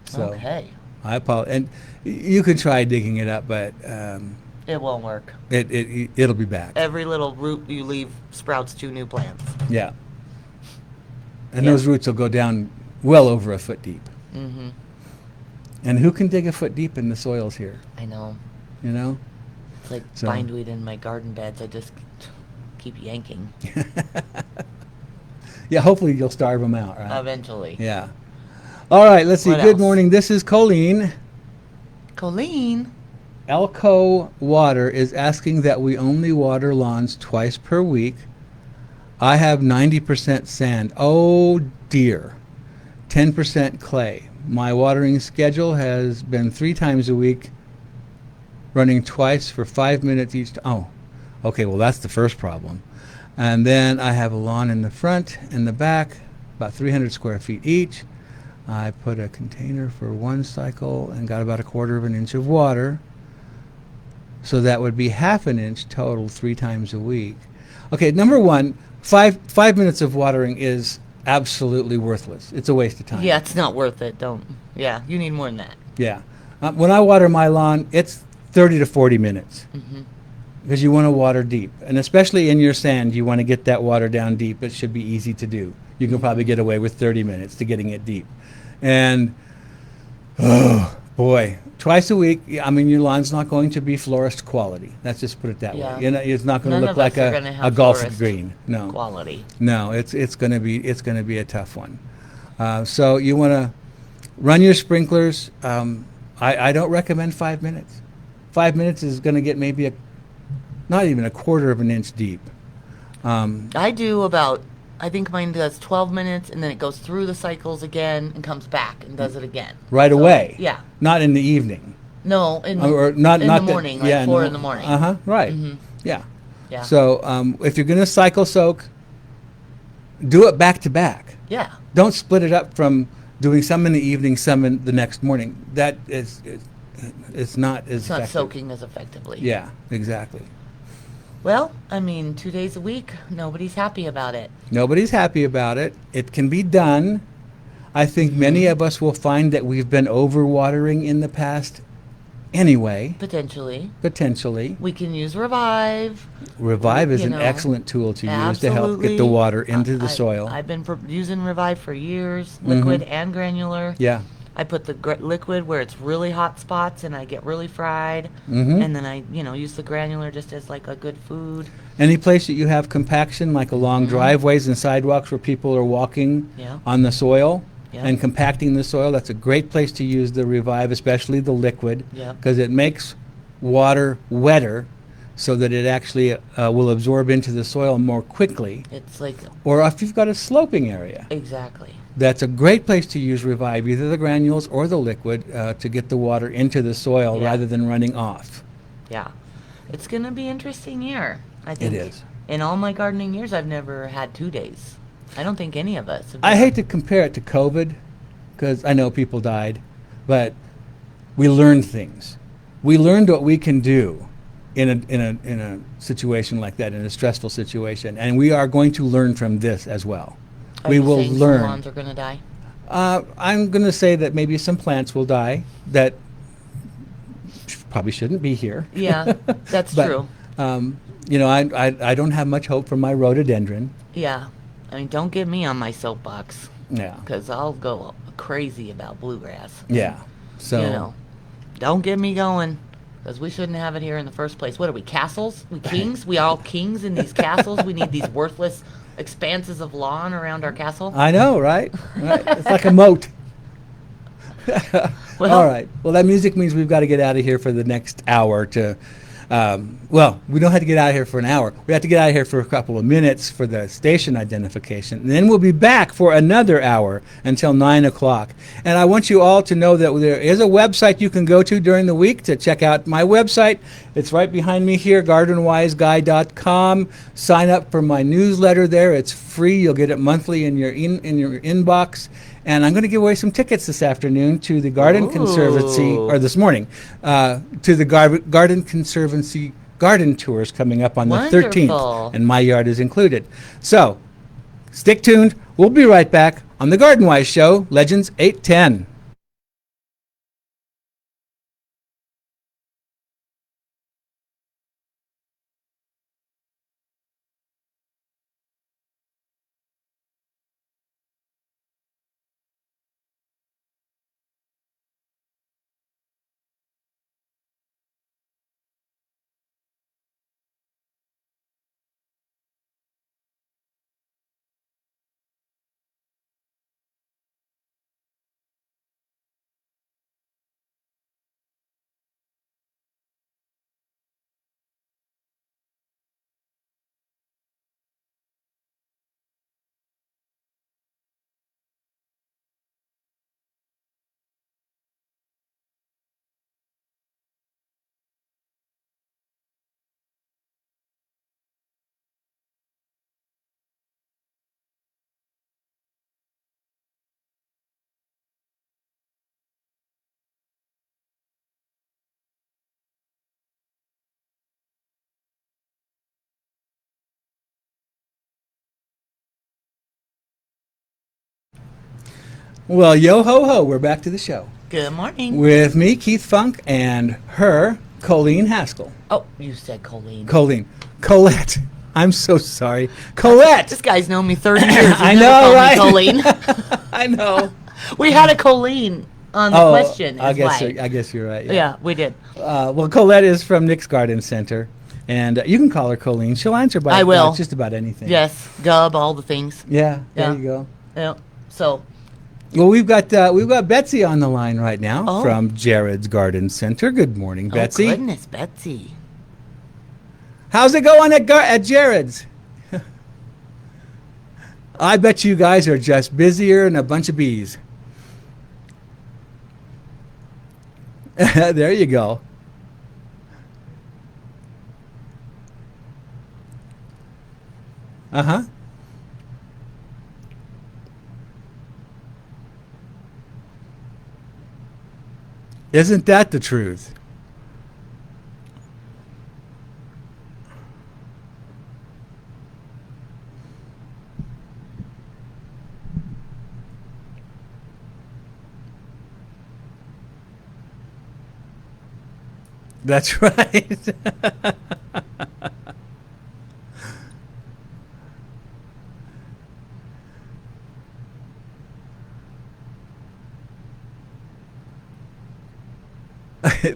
So Okay. I apologize. And you can try digging it up, but It won't work. it'll be back. Every little root you leave sprouts 2 new plants. Yeah. And Yeah. those roots will go down well over a foot deep. Mm-hmm. And who can dig a foot deep in the soils here? I know. You know? It's like So- bindweed in my garden beds. I just keep yanking. Yeah, hopefully you'll starve them out, right? Eventually. Yeah. All right, let's see. What Good else? morning. This is Colleen. Colleen. Elko Water is asking that we only water lawns twice per week. I have 90% sand. Oh dear. 10% clay. My watering schedule has been 3 times a week, running twice for 5 minutes each time. Oh, okay, well that's the first problem. And then I have a lawn in the front and the back, about 300 square feet each. I put a container for 1 cycle and got about 1/4 of an inch of water. So that would be 1/2 inch total 3 times a week. Okay, number one, five minutes of watering is absolutely worthless. It's a waste of time. Yeah, it's not worth it. Don't. Yeah, you need more than that. Yeah. When I water my lawn, it's 30 to 40 minutes. Mm-hmm. Because you want to water deep. And especially in your sand, you want to get that water down deep. It should be easy to do. You can probably get away with 30 minutes to getting it deep. And, oh, boy, twice a week, I mean, your lawn's not going to be florist quality. Let's just put it that Yeah. way. You know, it's not going to None look of like us are gonna a have golf florist green. No. Quality. No, it's going to be a tough one. So you want to run your sprinklers. I don't recommend 5 minutes. 5 minutes is going to get maybe not even 1/4 of an inch deep. I do about, I think mine does 12 minutes, and then it goes through the cycles again and comes back and does it again. Right So, away. Yeah. Not in the evening. No, in, Or not in not the that- morning, like yeah, 4 no. in the morning. Uh-huh, right. Mhm. Yeah. Yeah. So if you're going to cycle soak, do it back to back. Yeah. Don't split it up from doing some in the evening, some in the next morning. That is, it's not as It's not effective. soaking as effectively. Yeah, exactly. Well, I mean, 2 days a week, nobody's happy about it. Nobody's happy about it. It can be done. I think many of us will find that we've been overwatering in the past anyway, Potentially. potentially. We can use Revive. Revive is You an know, excellent tool to use to help get the Absolutely. water into the I- soil. I've been using Revive for years, liquid and granular. Yeah. I put the liquid where it's really hot spots and I get really fried. Mhm. And then I, use the granular just as like a good food. Any place that you have compaction, like along driveways and sidewalks where people are walking Yeah. on the soil Yeah. and compacting the soil, that's a great place to use the Revive, especially the liquid, Yeah. because it makes water wetter so that it actually will absorb into the soil more quickly. It's like, Or if you've got a sloping area, exactly. that's a great place to use Revive, either the granules or the liquid, to get the water into the soil Yeah. rather than running off. Yeah. It's going to be an interesting year. I think. is. In all my gardening years, I've never had 2 days. I don't think any of us have. I hate to compare it to COVID, because I know people died, but we learned things. We learned what we can do in a situation like that, in a stressful situation, and we are going to learn from this as well. Are We you will saying some learn. lawns are going to die? I'm going to say that maybe some plants will die that probably shouldn't be here. Yeah, that's But, true. I don't have much hope for my rhododendron. Yeah. I mean, don't get me on my soapbox Yeah. because I'll go crazy about bluegrass. Yeah. So. Don't get me going because we shouldn't have it here in the first place. What are we, castles? We kings? We all kings in these castles? We need these worthless expanses of lawn around our castle? I know, right? Right. It's like a moat. Well- All right. Well, that music means we've got to get out of here for the next hour to Well, we don't have to get out of here for an hour. We have to get out of here for a couple of minutes for the station identification. And then we'll be back for another hour until 9 o'clock. And I want you all to know that there is a website you can go to during the week to check out my website. It's right behind me here, gardenwiseguy.com. Sign up for my newsletter there. It's free. You'll get it monthly in your inbox. And I'm going to give away some tickets this afternoon to the Garden Conservancy, or this morning, to the Garden Conservancy garden tours coming up on the 13th. And my yard is included. So, stick tuned. We'll be right back on the Garden Wise Show, Legends 810. Well, yo ho ho, we're back to the show. Good morning. With me, Keith Funk, and her, Colleen Haskell. Oh, you said Colleen. Colette. I'm so sorry. Colette! This guy's known me 30 years. I know, right? Colleen. I know. We had a Colleen on the question. I guess you're right. Yeah, we did. Well, Colette is from Nick's Garden Center, and you can call her Colleen. She'll answer by just about anything. Yes, Gub, all the things. Yeah, there you go. Yeah. So. Well, we've got Betsy on the line right now from Jared's Garden Center. Good morning, Betsy. Oh, goodness, Betsy. How's it going at Jared's? I bet you guys are just busier than a bunch of bees. There you go. Uh-huh. Isn't that the truth? That's right.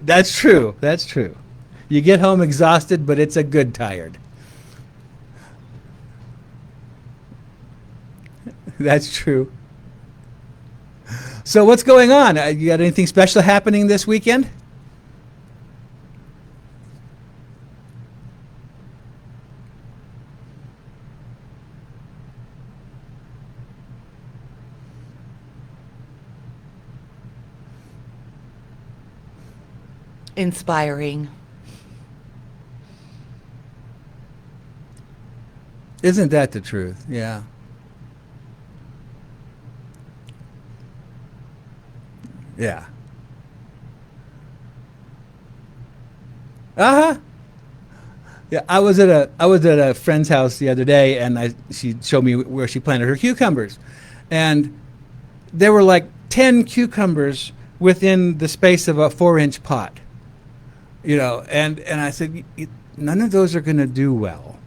That's true. That's true. You get home exhausted, but it's a good tired. That's true. So what's going on? You got anything special happening this weekend? Inspiring. Isn't that the truth? Yeah. Yeah. Uh-huh. Yeah, I was at a friend's house the other day, and she showed me where she planted her cucumbers, and there were like 10 cucumbers within the space of a 4-inch pot. You know, and I said, none of those are going to do well.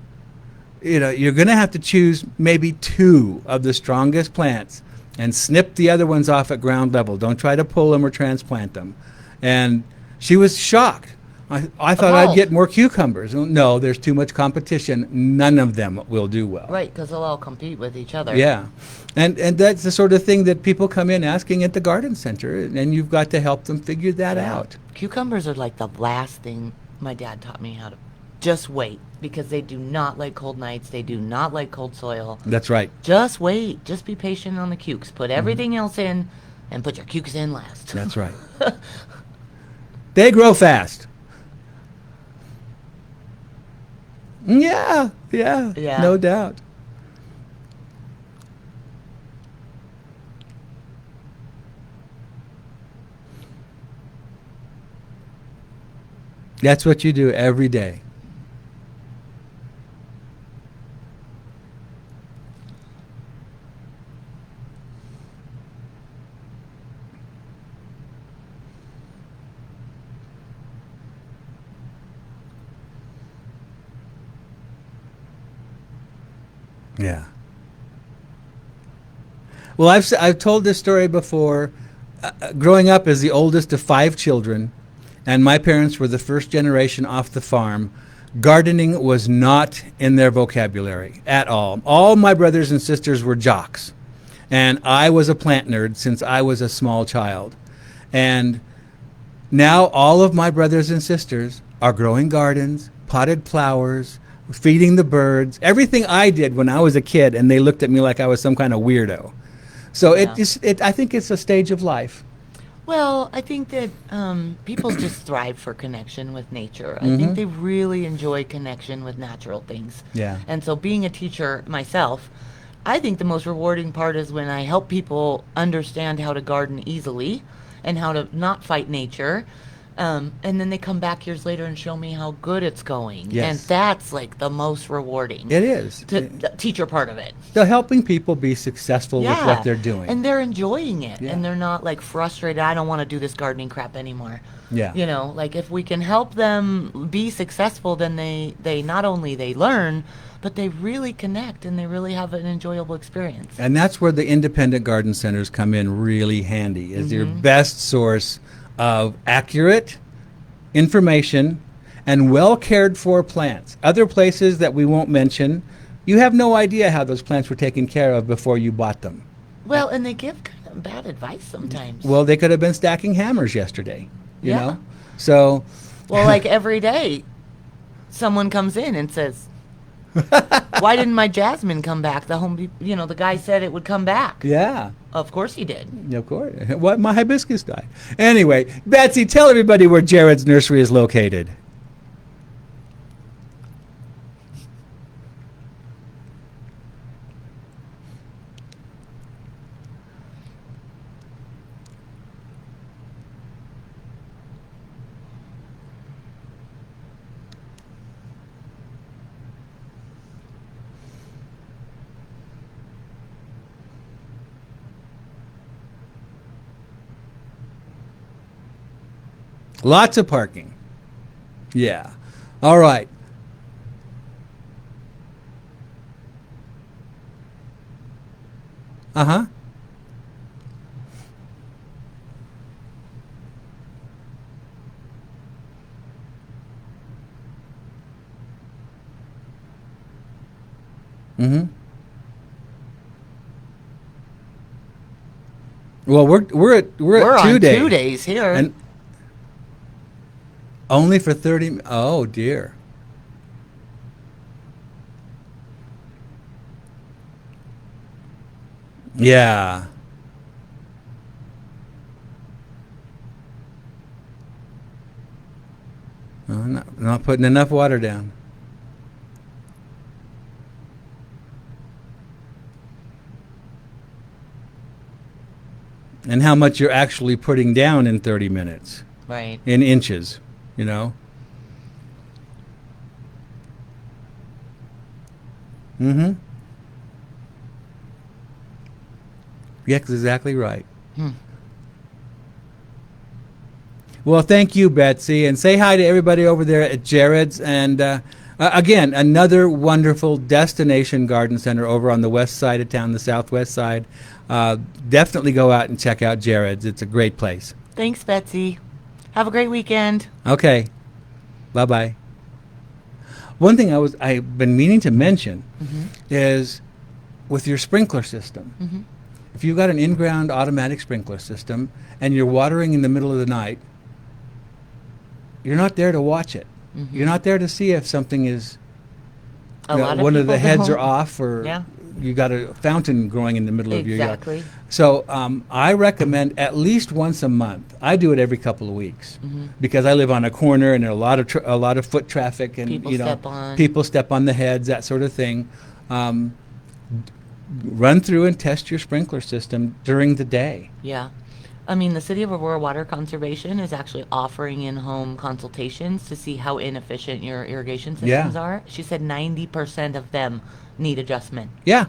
You know, you're going to have to choose maybe 2 of the strongest plants and snip the other ones off at ground level. Don't try to pull them or transplant them. And she was shocked. I thought I'd get more cucumbers. No, there's too much competition. None of them will do well. Right, because they'll all compete with each other. Yeah. And that's the sort of thing that people come in asking at the garden center, and you've got to help them figure that out. Cucumbers are like the last thing my dad taught me how to just wait, because they do not like cold nights. They do not like cold soil. That's right. Just wait. Just be patient on the cukes. Put everything else in, and put your cukes in last. That's right. They grow fast. Yeah, Yeah. no doubt. That's what you do every day. Yeah. Well, I've told this story before. Growing up as the oldest of 5 children, and my parents were the first generation off the farm, gardening was not in their vocabulary at all. All my brothers and sisters were jocks, and I was a plant nerd since I was a small child. And now all of my brothers and sisters are growing gardens, potted flowers, feeding the birds, everything I did when I was a kid, and they looked at me like I was some kind of weirdo. So Yeah. I think it's a stage of life. Well, I think that people just thrive for connection with nature. I think they really enjoy connection with natural things. Yeah. And so, being a teacher myself, I think the most rewarding part is when I help people understand how to garden easily and how to not fight nature. And then they come back years later and show me how good it's going. Yes. And that's like the most rewarding. It is. The teacher part of it. They're helping people be successful with what they're doing. And they're enjoying it. Yeah. And they're not like frustrated. I don't want to do this gardening crap anymore. Yeah. You know, like if we can help them be successful, then they not only they learn, but they really connect and they really have an enjoyable experience. And that's where the independent garden centers come in really handy, is your best source of accurate information and well cared for plants. Other places that we won't mention, you have no idea how those plants were taken care of before you bought them. Well, and they give kind of bad advice sometimes. Well, they could have been stacking hammers yesterday, you Yeah. know? So, Well, like every day, someone comes in and says, "Why didn't my jasmine come back?" The guy said it would come back. yeah, Of course he did. of course. What, my hibiscus died. Anyway, Betsy, tell everybody where Jared's nursery is located. Lots of parking. Yeah. All right. Uh-huh. Mm-hmm. Well, we're at We're 2 on days. 2 days here. And only for 30. Oh, dear. Yeah. Not putting enough water down. And how much you're actually putting down in 30 minutes Right. in inches, you know? Mm-hmm. Yeah, exactly right. Well, thank you, Betsy, and say hi to everybody over there at Jared's. And again, another wonderful destination garden center over on the west side of town, the southwest side. Definitely go out and check out Jared's. It's a great place. Thanks, Betsy. Have a great weekend. Okay, bye-bye. One thing I've been meaning to mention is with your sprinkler system. If you've got an in-ground automatic sprinkler system and you're watering in the middle of the night, you're not there to watch it. You're not there to see if something is, A lot of one of the people heads are don't. off, or Yeah. you got a fountain growing in the middle of your yard. Exactly. So I recommend at least once a month. I do it every couple of weeks because I live on a corner and there are a lot of foot traffic, and People step on. people step on the heads, that sort of thing. Run through and test your sprinkler system during the day. Yeah. I mean, the City of Aurora Water Conservation is actually offering in-home consultations to see how inefficient your irrigation systems Yeah. are. She said 90% of them need adjustment. Yeah,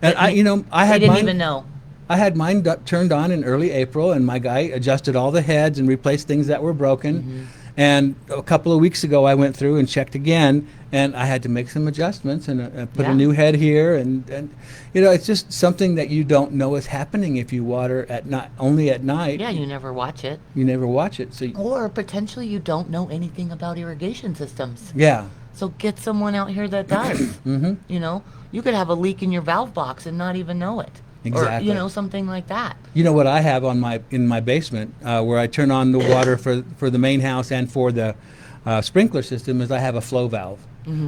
and But I they had didn't mine. even know. I had mine turned on in early April, and my guy adjusted all the heads and replaced things that were broken. And a couple of weeks ago, I went through and checked again, and I had to make some adjustments and put Yeah. a new head here. And it's just something that you don't know is happening if you water at night, only at night. Yeah, you never watch it. You never watch it. So Or potentially you don't know anything about irrigation systems. yeah, So get someone out here that does. You could have a leak in your valve box and not even know it. Exactly. Or, something like that. you know what I have in my basement where I turn on the water for the main house and for the sprinkler system is I have a flow valve.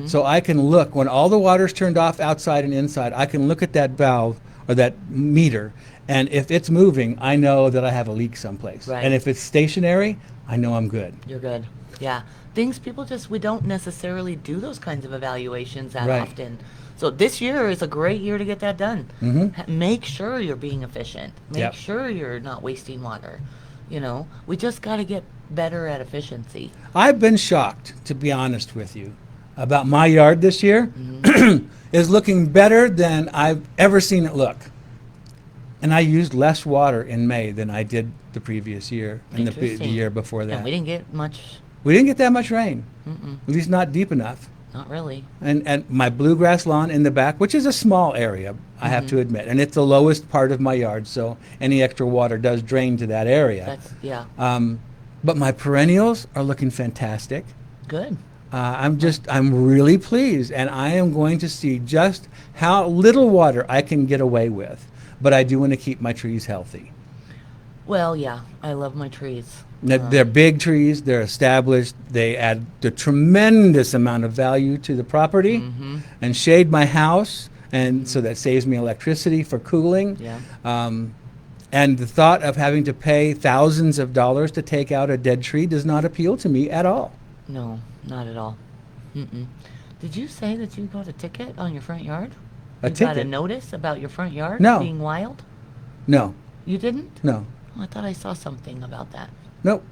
So I can look when all the water's turned off outside and inside. I can look at that valve or that meter, and if it's moving, I know that I have a leak someplace. Right. And if it's stationary, I know I'm good. You're good. Yeah. Things we don't necessarily do those kinds of evaluations that Right. often. So this year is a great year to get that done. Make sure you're being efficient. Make Yep. sure you're not wasting water. We just got to get better at efficiency. I've been shocked, to be honest with you, about my yard this year. Is looking better than I've ever seen it look. And I used less water in May than I did the previous year and the Interesting. year before that. And we didn't get much. We didn't get that much rain, at least not deep enough. Not really. And my bluegrass lawn in the back, which is a small area, I have to admit, and it's the lowest part of my yard, so any extra water does drain to that area. Yeah. But my perennials are looking fantastic. Good. I'm really pleased, and I am going to see just how little water I can get away with. But I do want to keep my trees healthy. Well, yeah. I love my trees. They're big trees, they're established, they add a tremendous amount of value to the property and shade my house, and so that saves me electricity for cooling. Yeah. And the thought of having to pay thousands of dollars to take out a dead tree does not appeal to me at all. No, not at all. Did you say that you got a ticket on your front yard? A You got a ticket? notice about your front yard No. being wild? No, You didn't? no, Oh, I thought I saw something about that. nope.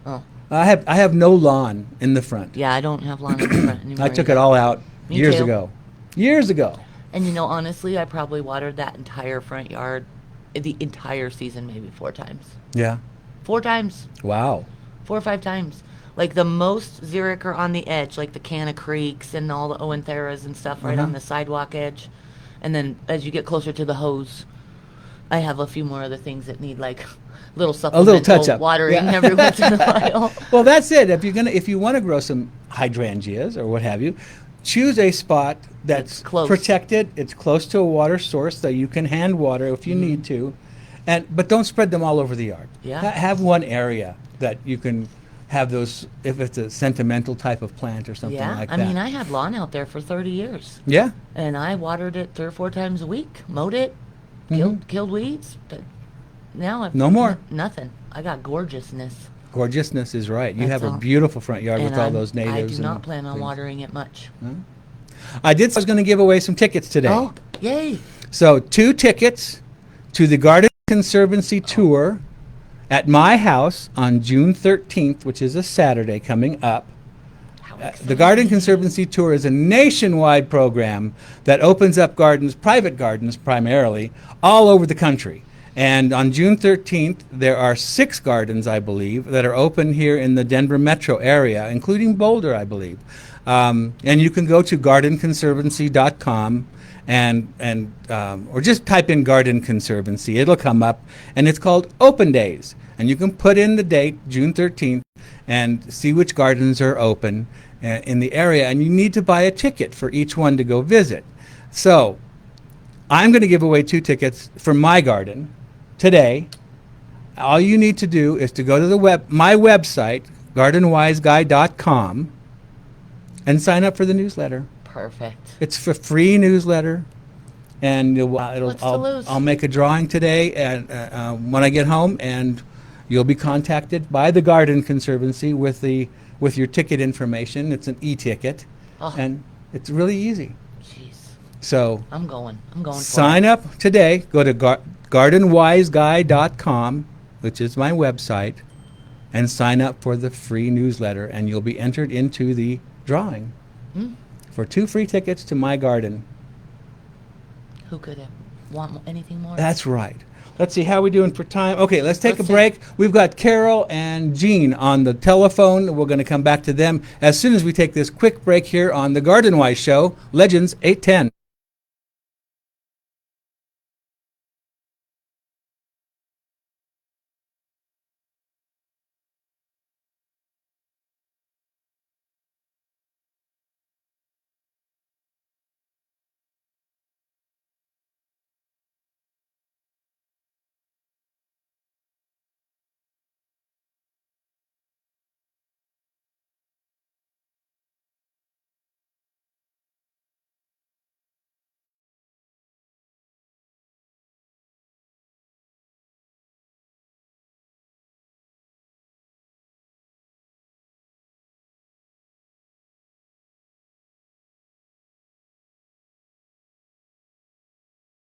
Oh, I have no lawn in the front. yeah, I don't have lawn in the front anymore. I took it either. all out Me years too. ago. Years ago. And honestly, I probably watered that entire front yard the entire season maybe 4 times. Yeah. 4 times. Wow. 4 or 5 times. Like the most xeric are on the edge, like the Canna Creeks and all the Owen Theras and stuff right on the sidewalk edge. And then as you get closer to the hose, I have a few more other things that need like little supplemental touch-up. watering Yeah. every once in a while. Well, that's it. If you want to grow some hydrangeas or what have you, choose a spot that's It's close. protected. It's close to a water source that you can hand water if you need to, but don't spread them all over the yard. Yeah. Have one area that you can have those. If it's a sentimental type of plant or something Yeah, like I that. mean, I had lawn out there for 30 years. Yeah. And I watered it 3 or 4 times a week, mowed it, killed weeds, but now I've No more. Nothing. I got gorgeousness. Gorgeousness is right. You That's have a all. beautiful front yard And with all those natives. I do and not plan on things. watering it much. I was going to give away some tickets today. Oh, yay. So 2 tickets to the Garden Conservancy tour at my house on June 13th, which is a Saturday coming up. How The exciting. Garden Conservancy tour is a nationwide program that opens up gardens, private gardens primarily, all over the country. And on June 13th, there are 6 gardens, I believe, that are open here in the Denver metro area, including Boulder, I believe. And you can go to gardenconservancy.com or just type in Garden Conservancy. It'll come up, and it's called Open Days. And you can put in the date, June 13th, and see which gardens are open in the area. And you need to buy a ticket for each one to go visit. So I'm going to give away 2 tickets for my garden today. All you need to do is to go to my website, gardenwiseguy.com, and sign up for the newsletter. Perfect. It's a free newsletter, and What's to lose? I'll make a drawing today, and when I get home, and you'll be contacted by the Garden Conservancy with your ticket information. It's an e-ticket, Oh. and it's really easy. Jeez. So I'm going for sign it. up today. Go to gardenwiseguy.com, which is my website, and sign up for the free newsletter, and you'll be entered into the drawing for 2 free tickets to my garden. Who could want anything more? That's right. Let's see how we doing for time. Okay, let's take Let's a break. We've got Carol and Jean on the telephone. We're going to come back to them as soon as we take this quick break here on the Garden Wise Show, Legends 810.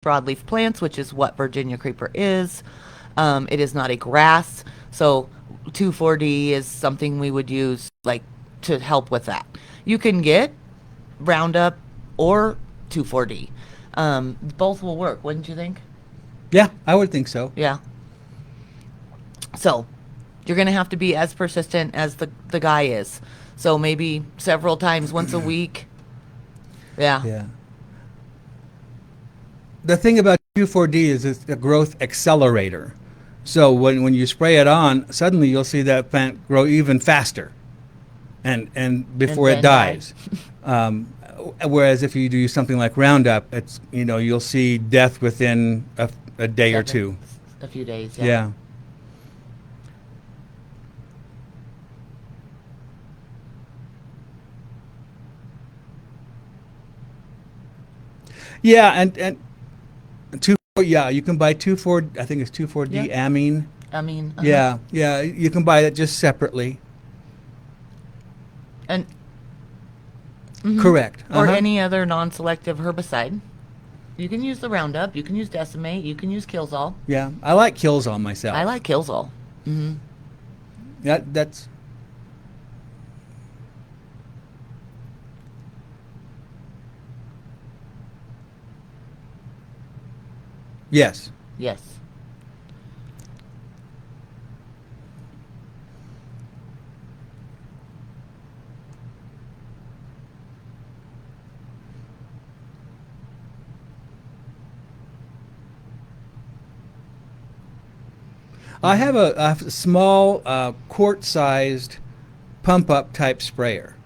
Broadleaf plants, which is what Virginia creeper is. It is not a grass, so 2,4-D is something we would use like to help with that. You can get Roundup or 2,4-D. Both will work, wouldn't you think? Yeah, I would think so. Yeah. So you're going to have to be as persistent as the guy is. So maybe several times, once a week. Yeah. Yeah. The thing about 2,4-D is it's a growth accelerator. So when you spray it on, suddenly you'll see that plant grow even faster, and before And it then dies. Whereas if you do something like Roundup, it's you'll see death within a day or two. A few days, yeah. Yeah. Yeah, and you can buy 2,4. I think it's 2,4-D Yeah. amine. I mean, Yeah, you can buy that just separately. And Correct. or Uh-huh. any other non-selective herbicide. You can use the Roundup, you can use Decimate, you can use Killzall. Yeah, I like Killzall myself. I like Killzall. That's yes. Yes. I have a small quart-sized pump-up type sprayer,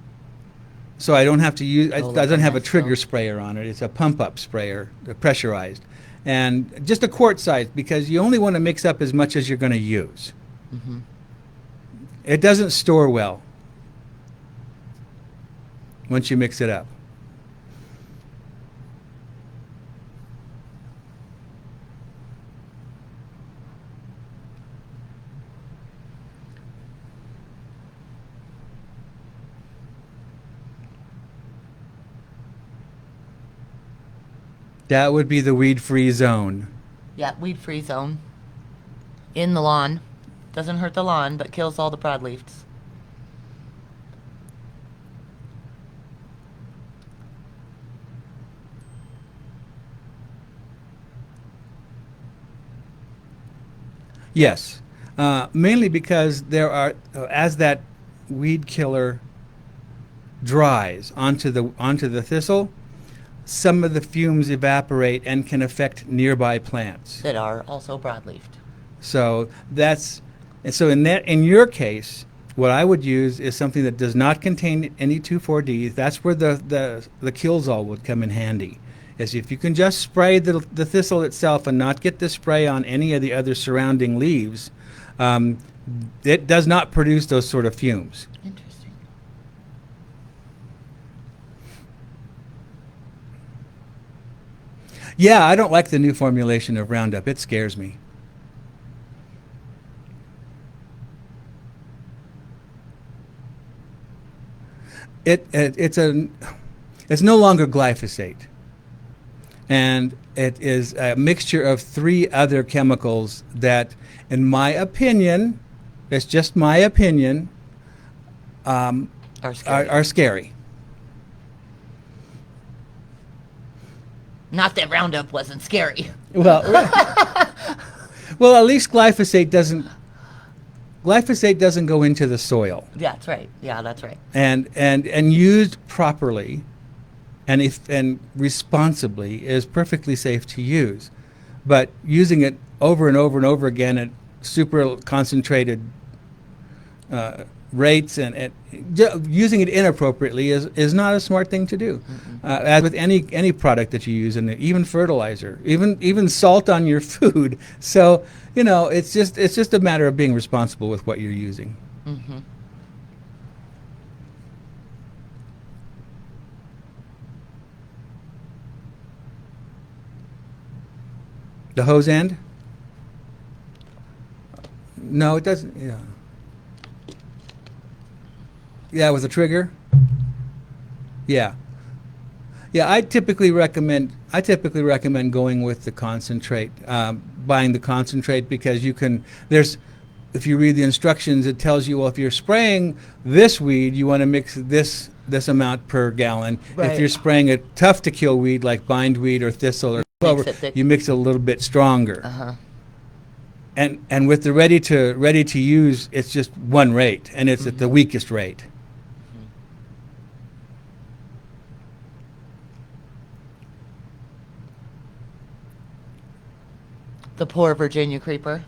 so I don't have to use. It like doesn't a have a Haskell. trigger sprayer on it. It's a pump-up sprayer, pressurized, and just a quart size because you only want to mix up as much as you're going to use. It doesn't store well once you mix it up. That would be the weed-free zone. Yeah, weed-free zone. In the lawn. Doesn't hurt the lawn, but kills all the broadleafs. Yes, mainly because there are as that weed killer dries onto the thistle, some of the fumes evaporate and can affect nearby plants. That are also broadleafed. So in your case, what I would use is something that does not contain any 2,4-D. That's where the Killzall would come in handy. Is if you can just spray the thistle itself and not get the spray on any of the other surrounding leaves, it does not produce those sort of fumes. Interesting. Yeah, I don't like the new formulation of Roundup. It scares me. It's no longer glyphosate, and it is a mixture of three other chemicals that, in my opinion, it's just my opinion, Are scary. are scary. Not that Roundup wasn't scary. Well, well, at least glyphosate doesn't go into the soil, Yeah, that's right. Yeah, that's right. and used properly and responsibly is perfectly safe to use. But using it over and over and over again at super concentrated rates and using it inappropriately is not a smart thing to do. As with any product that you use, and even fertilizer, even salt on your food. So it's just a matter of being responsible with what you're using. Mm-hmm. The hose end? No, it doesn't. Yeah, yeah, with a trigger. Yeah. Yeah, I typically recommend going with the concentrate, buying the concentrate, because if you read the instructions, it tells you, well, if you're spraying this weed, you want to mix this amount per gallon. If Right. you're spraying a tough to kill weed like bindweed or thistle or clover, it thick. you mix it a little bit stronger. Uh-huh. And with the ready to use, it's just one rate, and it's at the weakest rate. The poor Virginia creeper.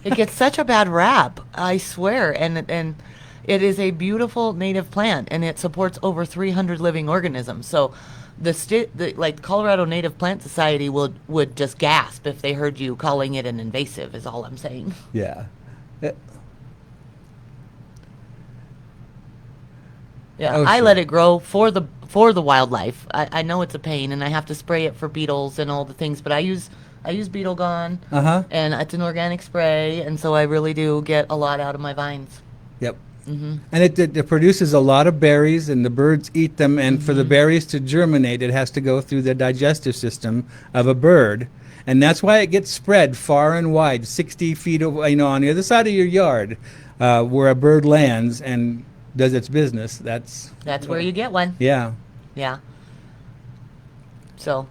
It gets such a bad rap, I swear. And it is a beautiful native plant, and it supports over 300 living organisms. So like Colorado Native Plant Society would just gasp if they heard you calling it an invasive, is all I'm saying. Yeah. Yeah, Oh, I sure. let it grow for the wildlife. I know it's a pain, and I have to spray it for beetles and all the things, but I use Beetle Gone, Uh-huh. and it's an organic spray, and so I really do get a lot out of my vines. Yep. Mm-hmm. And it produces a lot of berries, and the birds eat them. And for the berries to germinate, it has to go through the digestive system of a bird, and that's why it gets spread far and wide, 60 feet, on the other side of your yard, where a bird lands and does its business. That's where you get one. Yeah. Yeah. So,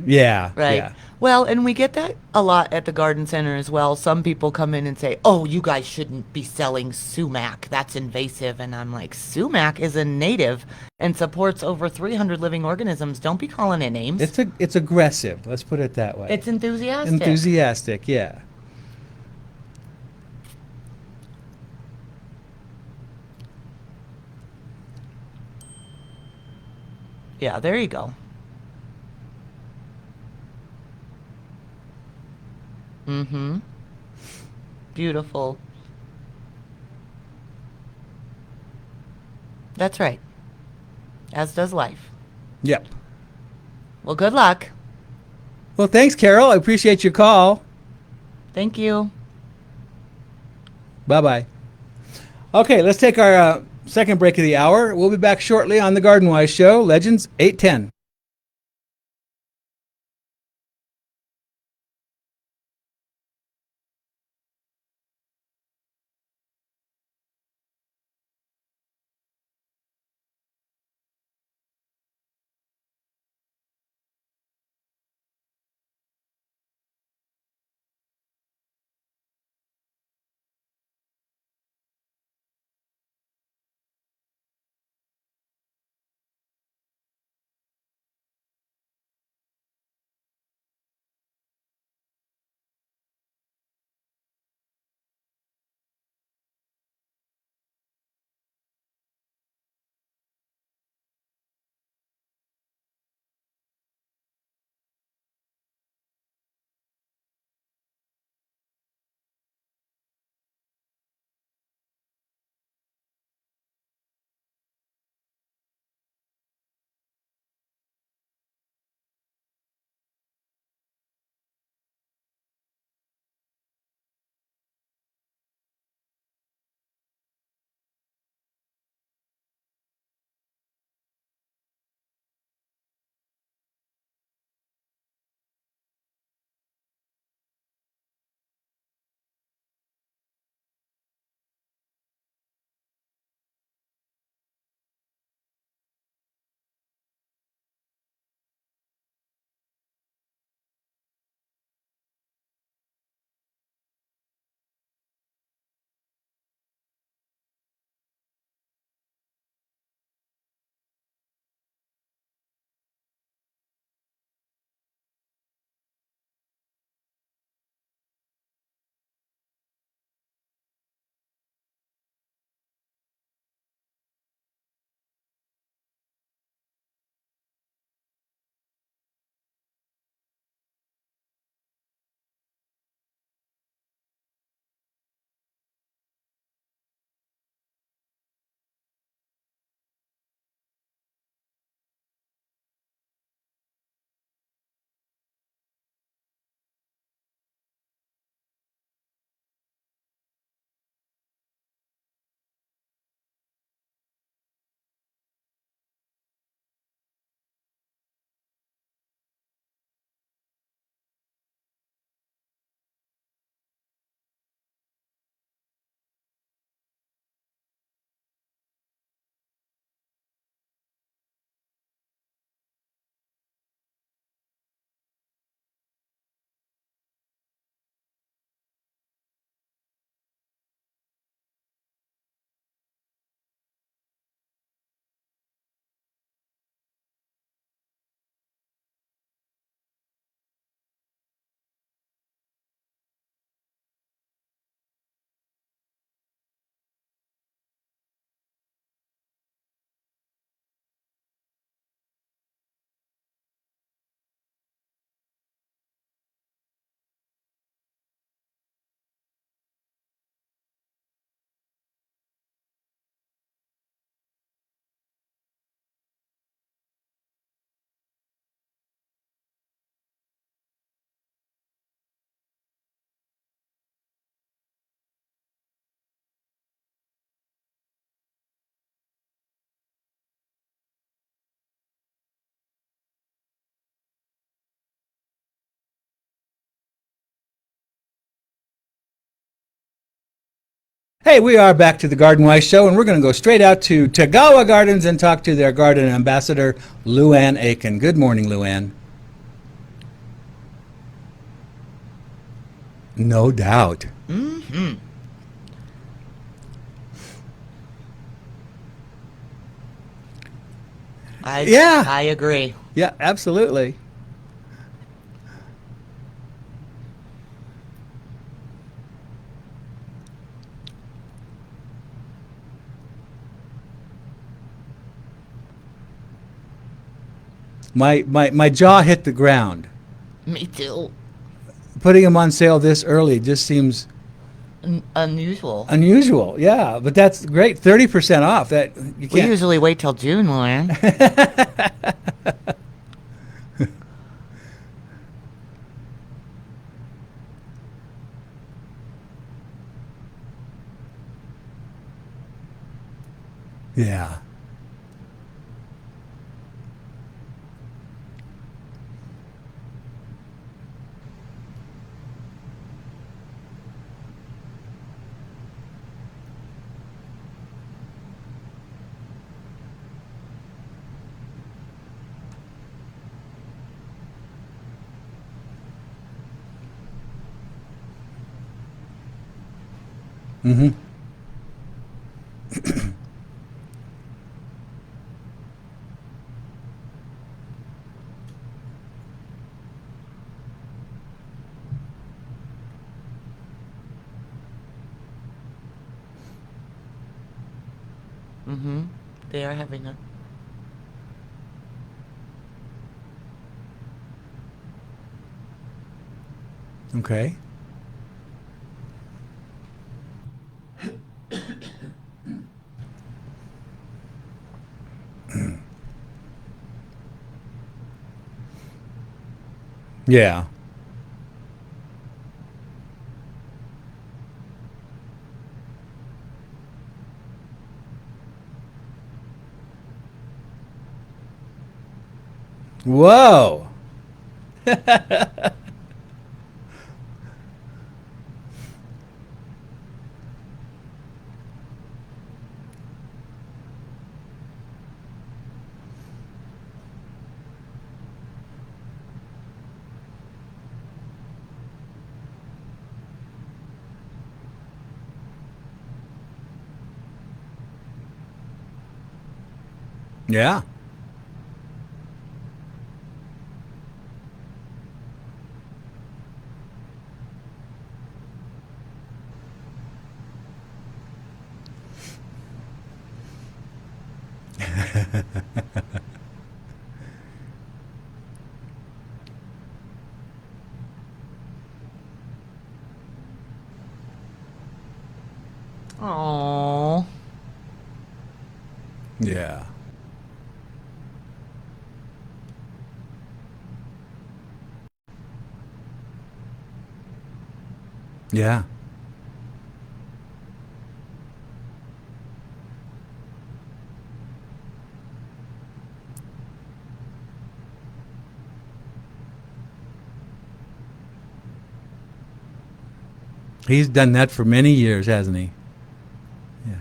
Yeah. right. Yeah. Well, and we get that a lot at the garden center as well. Some people come in and say, "Oh, you guys shouldn't be selling sumac. That's invasive." And I'm like, "Sumac is a native and supports over 300 living organisms. Don't be calling it names." It's aggressive. Let's put it that way. It's enthusiastic. Enthusiastic. Yeah. Yeah, there you go. Mm-hmm. Beautiful. That's right. As does life. Yep. Well, good luck. Well, thanks, Carol. I appreciate your call. Thank you. Bye-bye. Okay, let's take our second break of the hour. We'll be back shortly on the Garden Wise Show, Legends 810. Hey, we are back to the Garden Wise Show, and we're going to go straight out to Tagawa Gardens and talk to their garden ambassador, Luann Aiken. Good morning, Luann. No doubt. Hmm. Yeah. I agree. Yeah, absolutely. My jaw hit the ground. Me too. Putting them on sale this early just seems Unusual. unusual. Yeah, but that's great. 30% off. That you We can't. usually wait till June, Lauren. Yeah. Mm-hmm. Mm-hmm. They are having a. Okay. Yeah. Whoa. Yeah. Oh. Yeah. Yeah. He's done that for many years, hasn't he? Yeah.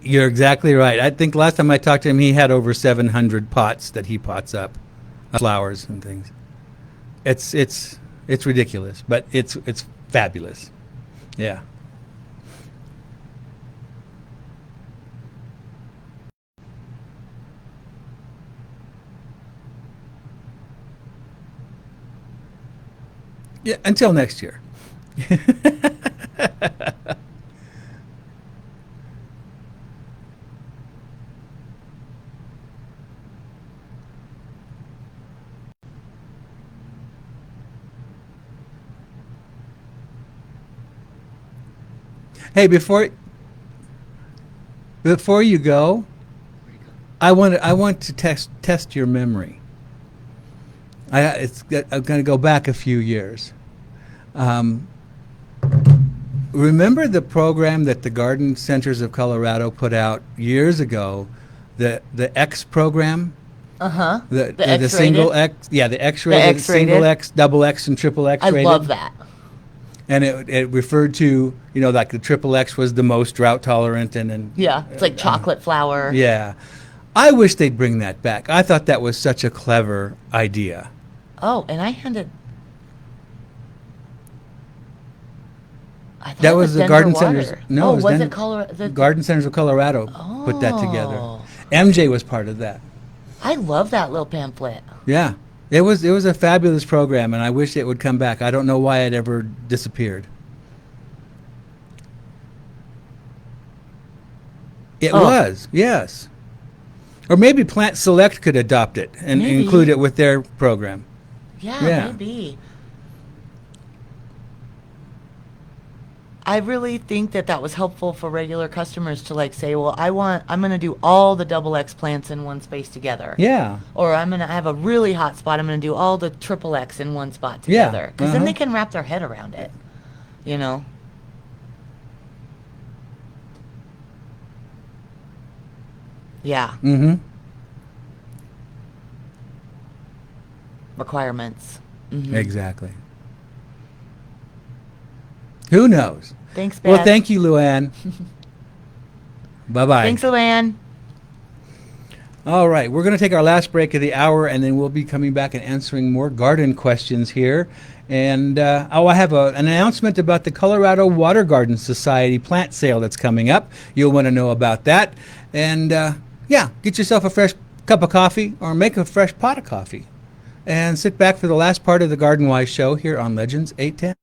You're exactly right. I think last time I talked to him, he had over 700 pots that he pots up, flowers and things. It's ridiculous, but it's fabulous. Yeah. Yeah. Until next year. Hey, before you go, I want to test your memory. I'm going to go back a few years. Um, remember the program that the Garden Centers of Colorado put out years ago, the X program? Uh-huh. The The single X-rated? X, yeah, the The X-rated, single X-rated? X, double X, and triple X I love rated. that. And it referred to, like the triple X was the most drought tolerant, Yeah, it's like chocolate flour. yeah. I wish they'd bring that back. I thought that was such a clever idea. Oh, and I thought That it was was the Denver Garden Centers. Water. No, Oh, it was was it Colorado? Garden Centers of Colorado put that together. Oh, MJ was part of that. I love that little pamphlet. Yeah, it was a fabulous program, and I wish it would come back. I don't know why it ever disappeared. It Oh, was, yes. Or maybe Plant Select could adopt it and include maybe. it with their program. Yeah, Yeah. maybe. I really think that that was helpful for regular customers to like say, well, I'm going to do all the double X plants in one space together. Yeah. Or I'm going to have a really hot spot. I'm going to do all the triple X in one spot Yeah. together. Because then they can wrap their head around it, you know? Yeah. Mm-hmm. Requirements. Exactly. Who knows? Thanks, Beth. Well, thank you, Luann. Bye-bye. Thanks, Luann. All right, we're going to take our last break of the hour, and then we'll be coming back and answering more garden questions here. And I have an announcement about the Colorado Water Garden Society plant sale that's coming up. You'll want to know about that. And yeah, get yourself a fresh cup of coffee or make a fresh pot of coffee. And sit back for the last part of the Garden Wise show here on Legends 810.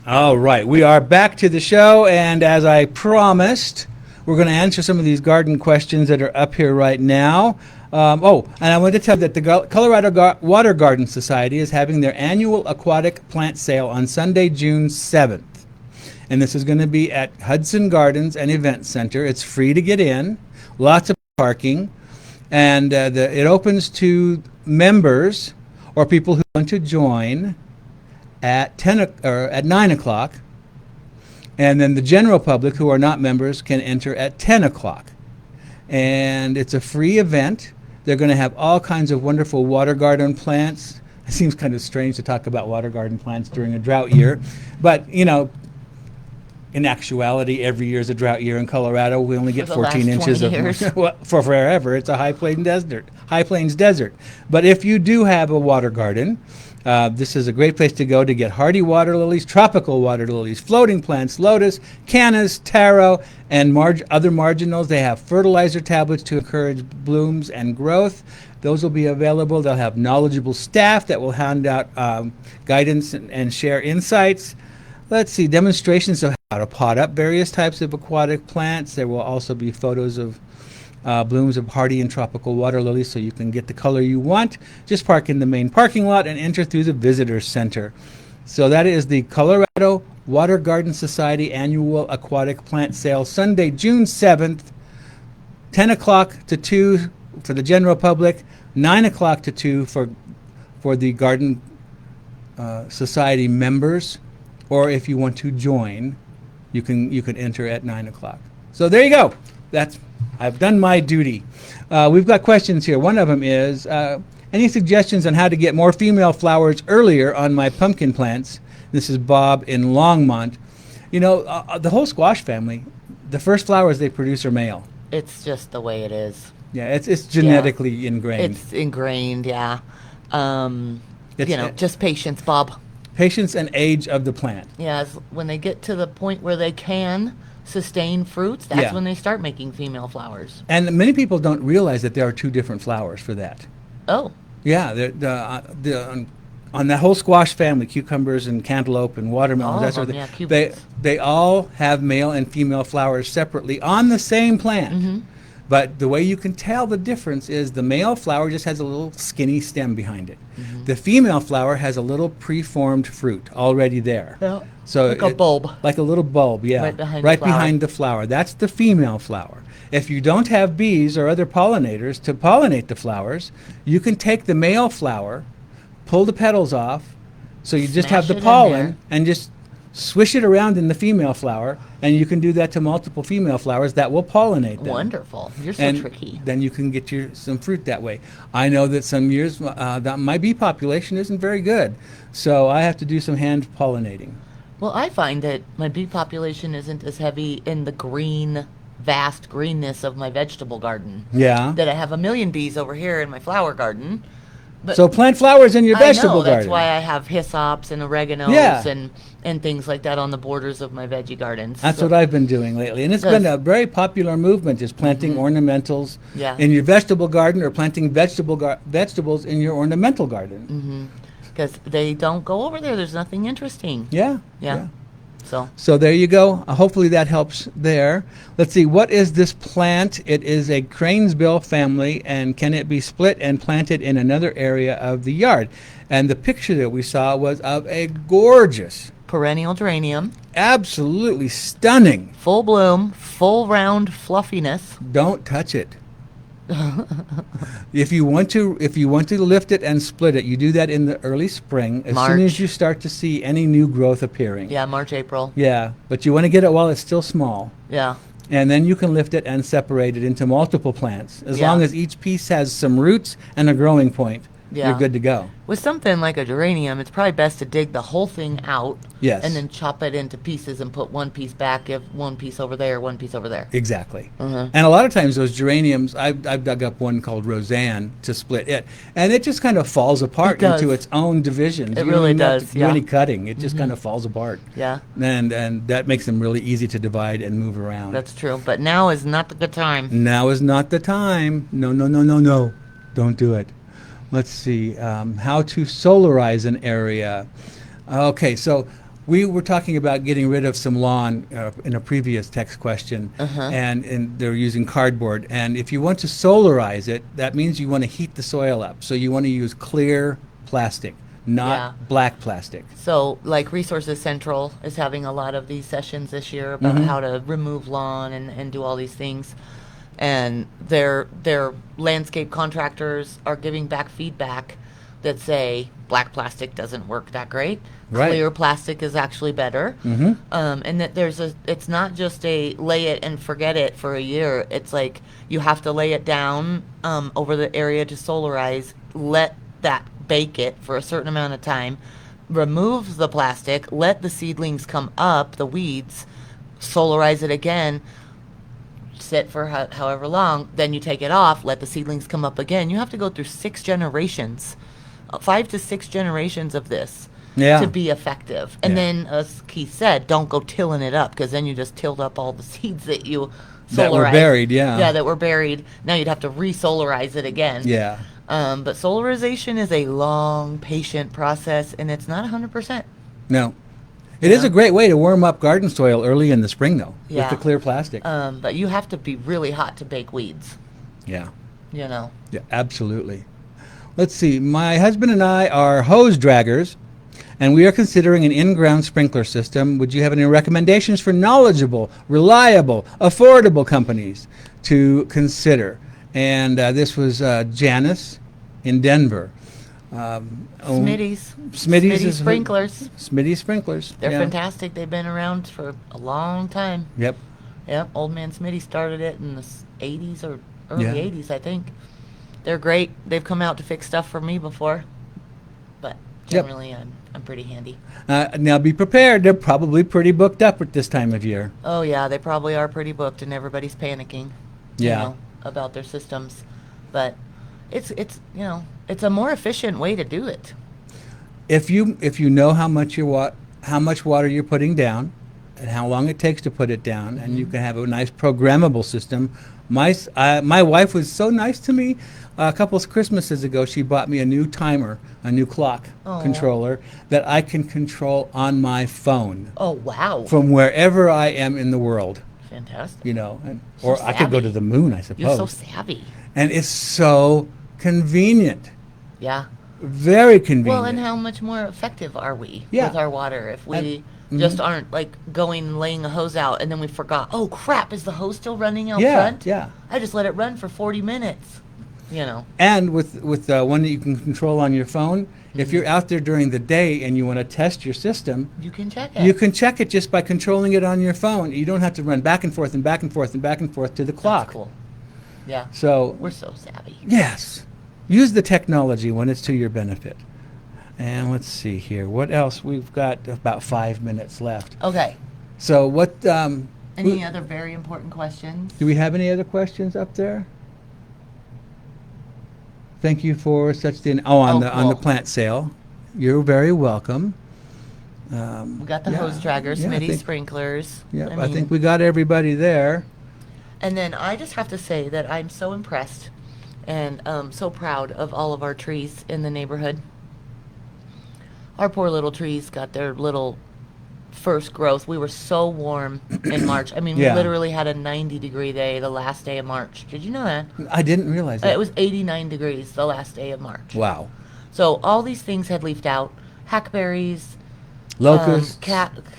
All right, we are back to the show, and as I promised, we're going to answer some of these garden questions that are up here right now. And I wanted to tell you that the Colorado Water Garden Society is having their annual aquatic plant sale on Sunday, June 7th. And this is going to be at Hudson Gardens and Event Center. It's free to get in, lots of parking, and it opens to members or people who want to join at 9 o'clock, and then the general public who are not members can enter at 10 o'clock. And it's a free event. They're going to have all kinds of wonderful water garden plants. It seems kind of strange to talk about water garden plants during a drought year, but you know, in actuality, every year is a drought year in Colorado. We only get 14 inches of well, for forever. It's a high plains desert. But if you do have a water garden, this is a great place to go to get hardy water lilies, tropical water lilies, floating plants, lotus, cannas, taro, and other marginals. They have fertilizer tablets to encourage blooms and growth. Those will be available. They'll have knowledgeable staff that will hand out guidance and share insights. Let's see, demonstrations of how to pot up various types of aquatic plants. There will also be photos of blooms of hardy and tropical water lilies so you can get the color you want. Just park in the main parking lot and enter through the visitor center. So that is the Colorado Water Garden Society Annual Aquatic Plant Sale, Sunday, June 7th, 10 o'clock to 2 for the general public, 9 o'clock to 2 for the Garden Society members. Or if you want to join, you can enter at 9 o'clock. So there you go. I've done my duty. We've got questions here. One of them is, any suggestions on how to get more female flowers earlier on my pumpkin plants? This is Bob in Longmont. You know, the whole squash family, the first flowers they produce are male. It's just the way it is. Yeah, it's genetically ingrained. It's ingrained, yeah. Just patience, Bob. Patience and age of the plant. Yeah, when they get to the point where they can sustain fruits, that's when they start making female flowers. And many people don't realize that there are two different flowers for that. Oh. Yeah, on that whole squash family, cucumbers and cantaloupe and watermelons, they all have male and female flowers separately on the same plant. Mm-hmm. But the way you can tell the difference is the male flower just has a little skinny stem behind it. Mm-hmm. The female flower has a little preformed fruit already there. Yeah. So like a bulb. Like a little bulb, yeah. Right behind the flower. That's the female flower. If you don't have bees or other pollinators to pollinate the flowers, you can take the male flower, pull the petals off, so you just have the pollen, and just swish it around in the female flower, and you can do that to multiple female flowers that will pollinate them. Wonderful. You're so tricky. Then you can get some fruit that way. I know that some years that my bee population isn't very good, so I have to do some hand pollinating. Well, I find that my bee population isn't as heavy in the vast greenness of my vegetable garden. Yeah. That I have a million bees over here in my flower garden. But so plant flowers in your vegetable garden. That's why I have hyssops and oreganos and things like that on the borders of my veggie gardens. That's what I've been doing lately. And it's been a very popular movement, is planting ornamentals in your vegetable garden or planting vegetables in your ornamental garden. Because they don't go over there. There's nothing interesting. Yeah. So there you go. Hopefully that helps there. Let's see. What is this plant? It is a cranesbill family, and can it be split and planted in another area of the yard? And the picture that we saw was of a gorgeous perennial geranium. Absolutely stunning. Full bloom, full round fluffiness. Don't touch it. If you want to lift it and split it, you do that in the early spring, as soon as you start to see any new growth appearing. Yeah, March, April. Yeah, but you want to get it while it's still small. Yeah. And then you can lift it and separate it into multiple plants. As long as each piece has some roots and a growing point, you're good to go. With something like a geranium, it's probably best to dig the whole thing out. Yes. And then chop it into pieces and put one piece back, give one piece over there, one piece over there. Exactly. And a lot of times those geraniums, I've dug up one called Roseanne to split it, and it just kind of falls apart into its own divisions. It really does. You don't have to do any cutting. It just kind of falls apart. Yeah. And that makes them really easy to divide and move around. That's true. But now is not the good time. Now is not the time. No. Don't do it. Let's see, how to solarize an area. Okay, so We were talking about getting rid of some lawn in a previous text question, and they're using cardboard. And if you want to solarize it, that means you want to heat the soil up. So you want to use clear plastic, not black plastic. So, like Resources Central is having a lot of these sessions this year about how to remove lawn and do all these things. And their landscape contractors are giving back feedback that say black plastic doesn't work that great. Right. Clear plastic is actually better. And that it's not just a lay it and forget it for a year. It's like you have to lay it down over the area to solarize, let that bake it for a certain amount of time, remove the plastic, let the seedlings come up, the weeds, solarize it again, sit for however long, then you take it off, let the seedlings come up again. You have to go through 6 generations, 5 to 6 generations of this to be effective. And then, as Keith said, don't go tilling it up, because then you just tilled up all the seeds that you solarized. That were buried, Yeah, that were buried. Now you'd have to re-solarize it again. Yeah. But solarization is a long, patient process, and it's not 100%. No. It is a great way to warm up garden soil early in the spring, though, with the clear plastic. But you have to be really hot to bake weeds, Yeah. you know. Yeah, absolutely. Let's see. My husband and I are hose draggers, and we are considering an in-ground sprinkler system. Would you have any recommendations for knowledgeable, reliable, affordable companies to consider? And this was Janice in Denver. Smitty's Smitty's sprinklers. Smitty's sprinklers. They're fantastic. They've been around for a long time. Yep. Yep. Old man Smitty started it in the 80s or early Yeah. 80s, I think. They're great. They've come out to fix stuff for me before, but generally I'm pretty handy. Now be prepared. They're probably pretty booked up at this time of year. Oh yeah, they probably are pretty booked, and everybody's panicking. You Yeah. know, about their systems, but it's it's a more efficient way to do it. If you know how much water you're putting down, and how long it takes to put it down, and you can have a nice programmable system. My wife was so nice to me. A couple of Christmases ago, she bought me a new timer, a new clock controller that I can control on my phone Oh wow, from wherever I am in the world. fantastic! You know, So or I could go savvy. to the moon, I suppose. You're so savvy. And it's so convenient, Yeah. very convenient. Well, and how much more effective are we Yeah. with our water if we just aren't like going and laying a hose out and then we forgot, oh crap, is the hose still running out front? Yeah. I just let it run for 40 minutes, you know. And with one that you can control on your phone, if you're out there during the day and you want to test your system, You can check it. you can check it just by controlling it on your phone. You don't have to run back and forth and back and forth and back and forth to the clock. That's cool. Yeah. So, We're so savvy. yes, use the technology when it's to your benefit. And let's see here. What else? We've got about 5 minutes left. Okay. So what, Any other very important questions? do we have any other questions up there? Thank you for such on the cool. plant sale. You're very welcome. We got the yeah, hose draggers, yeah, I Smitty think- sprinklers. Yep, I think we got everybody there. And then I just have to say that I'm so impressed and so proud of all of our trees in the neighborhood. Our poor little trees got their little first growth. We were so warm in March. I mean, Yeah. we literally had a 90-degree day the last day of March. Did you know that? I didn't realize that. It was 89 degrees the last day of March. Wow. So all these things had leafed out. Hackberries, Locusts.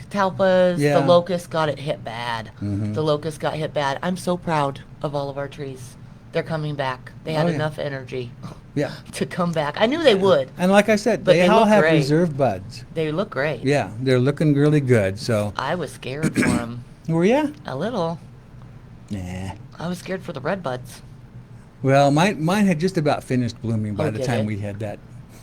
talpas, Yeah. the locust got it hit bad. Mhm. The locust got hit bad. I'm so proud of all of our trees. They're coming back. They had Oh, yeah. enough energy Yeah. to come back. I knew they would. And like I said, But they they all look have great. reserve buds. They look great. Yeah, they're looking really good. So, I was scared for them. were ya? A little. Nah. I was scared for the red buds. Well, mine had just about finished blooming by Oh, the did time it? we had that.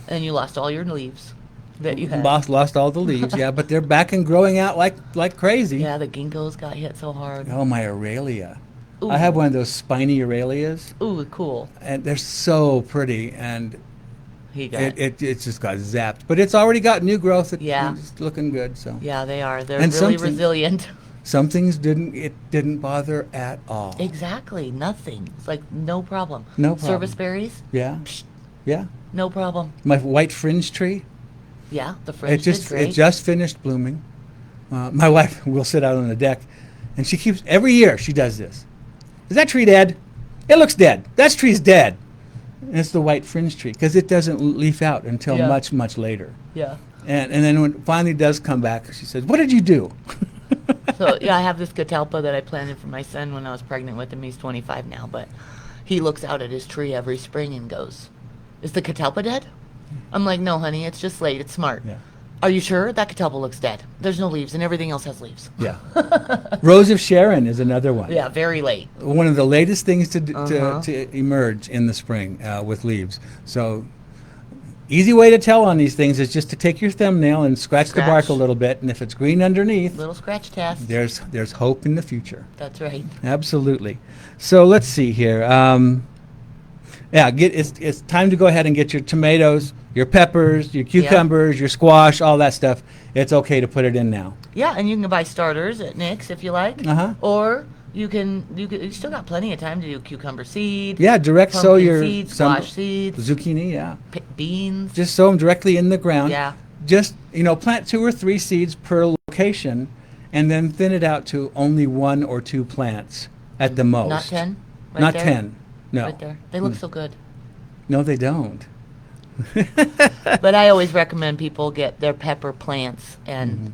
And you lost all your leaves that you had. Lost all the leaves, yeah, but they're back and growing out like crazy. Yeah, the ginkgos got hit so hard. Oh, my Aurelia. Ooh. I have one of those spiny Aurelias, Ooh, cool. and they're so pretty, and He got it just got zapped. But it's already got new growth. Yeah. It's looking good, so. Yeah, they are. They're And really something- resilient. Some things didn't bother at all. Exactly. Nothing. It's like no problem. No problem. Service berries, Yeah, yeah. no problem. My white fringe tree, Yeah, the fringe it did great. just finished blooming. my wife will sit out on the deck, and she keeps, every year she does this. Is that tree dead? It looks dead. That tree's dead. And it's the white fringe tree because it doesn't leaf out until Yeah. much, much later. Yeah. And then when it finally does come back, she says, "What did you do?" So yeah, I have this catalpa that I planted for my son when I was pregnant with him. He's 25 now, but he looks out at his tree every spring and goes, "Is the catalpa dead?" I'm like, "No, honey, it's just late. It's smart." Yeah. Are you sure? That catalpa looks dead. There's no leaves, and everything else has leaves. Yeah. Rose of Sharon is another one. Yeah, very late. One of the latest things to Uh-huh. to emerge in the spring with leaves. So easy way to tell on these things is just to take your thumbnail and scratch the bark Scratch. a little bit, and if it's green underneath, Little scratch test. there's hope in the future. That's right. Absolutely. So let's see here. It's time to go ahead and get your tomatoes, your peppers, your cucumbers, your squash, all that stuff. It's okay to put it in now. Yeah, and you can buy starters at Nick's if you like. Uh-huh. Or you still got plenty of time to do cucumber seed. Yeah, direct sow pumpkin your seeds, some squash seeds, zucchini. Yeah, beans. just sow them directly in the ground. Yeah. Just plant 2 or 3 seeds per location, and then thin it out to only 1 or 2 plants at the most. Not 10? Right Not there? 10. No. Right there. They look so good. No, they don't. But I always recommend people get their pepper plants and,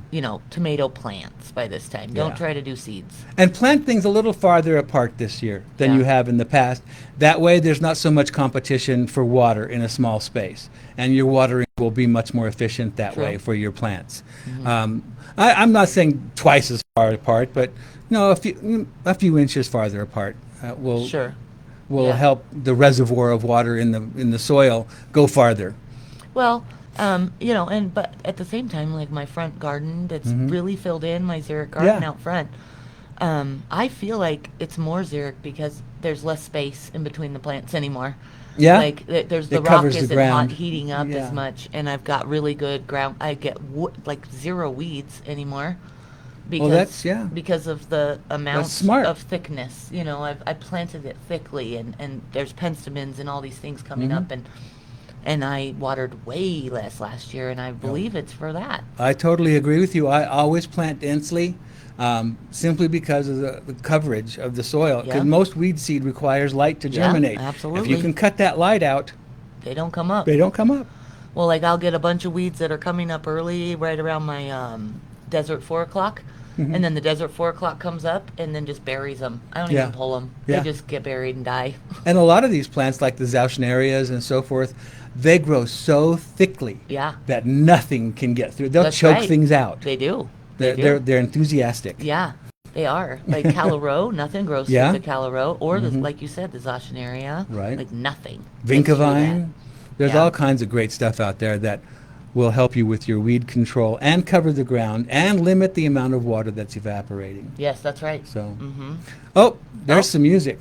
tomato plants by this time. Don't Yeah. try to do seeds. And plant things a little farther apart this year than Yeah. you have in the past. That way, there's not so much competition for water in a small space, and your watering will be much more efficient that True. way for your plants. I'm not saying twice as far apart, but a few inches farther apart will Sure. will Yeah. help the reservoir of water in the soil go farther. Well, but at the same time, like my front garden that's really filled in, my xeric garden Yeah. out front, I feel like it's more xeric because there's less space in between the plants anymore. Yeah? Like the It rock covers the isn't ground. hot heating up Yeah. as much, and I've got really good ground. I get like 0 weeds anymore. Because, because of the amount smart. of thickness. I planted it thickly, and there's penstemons and all these things coming up, and I watered way less last year, and I believe it's for that. I totally agree with you. I always plant densely, simply because of the coverage of the soil. Because Yeah. most weed seed requires light to Yeah, germinate. If absolutely. you can cut that light out, They don't come up. they don't come up. Well, like I'll get a bunch of weeds that are coming up early, right around my desert 4 o'clock. And then the desert 4 o'clock comes up and then just buries them. I don't Yeah. even pull them. Yeah. They just get buried and die. And a lot of these plants, like the Zauschnerias and so forth, they grow so thickly Yeah. that nothing can get through. They'll That's choke right. things out. They do. They're enthusiastic. Yeah, they are. Like Calero, nothing grows Yeah. through the Calero. Or, like you said, the Zauschneria. Right. Like nothing. gets through Vinkavine. that. There's Yeah. all kinds of great stuff out there that will help you with your weed control and cover the ground and limit the amount of water that's evaporating. Yes, that's right. So, Mm-hmm. oh, there's Oh. some music.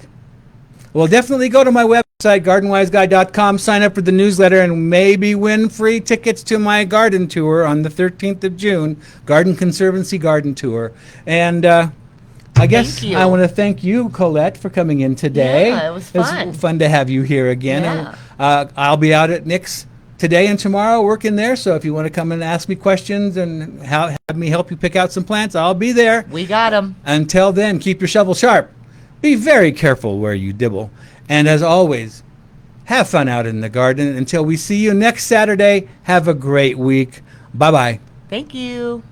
Well, definitely go to my website, gardenwiseguy.com, sign up for the newsletter, and maybe win free tickets to my garden tour on the 13th of June, Garden Conservancy Garden Tour. And I guess you. I want to thank you, Colette, for coming in today. Yeah, it was fun. It's fun to have you here again. Yeah. And, I'll be out at Nick's today and tomorrow working there, so if you want to come and ask me questions and have me help you pick out some plants, I'll be there. We got them. Until then, keep your shovel sharp. Be very careful where you dibble. And as always, have fun out in the garden. Until we see you next Saturday, have a great week. Bye-bye. Thank you.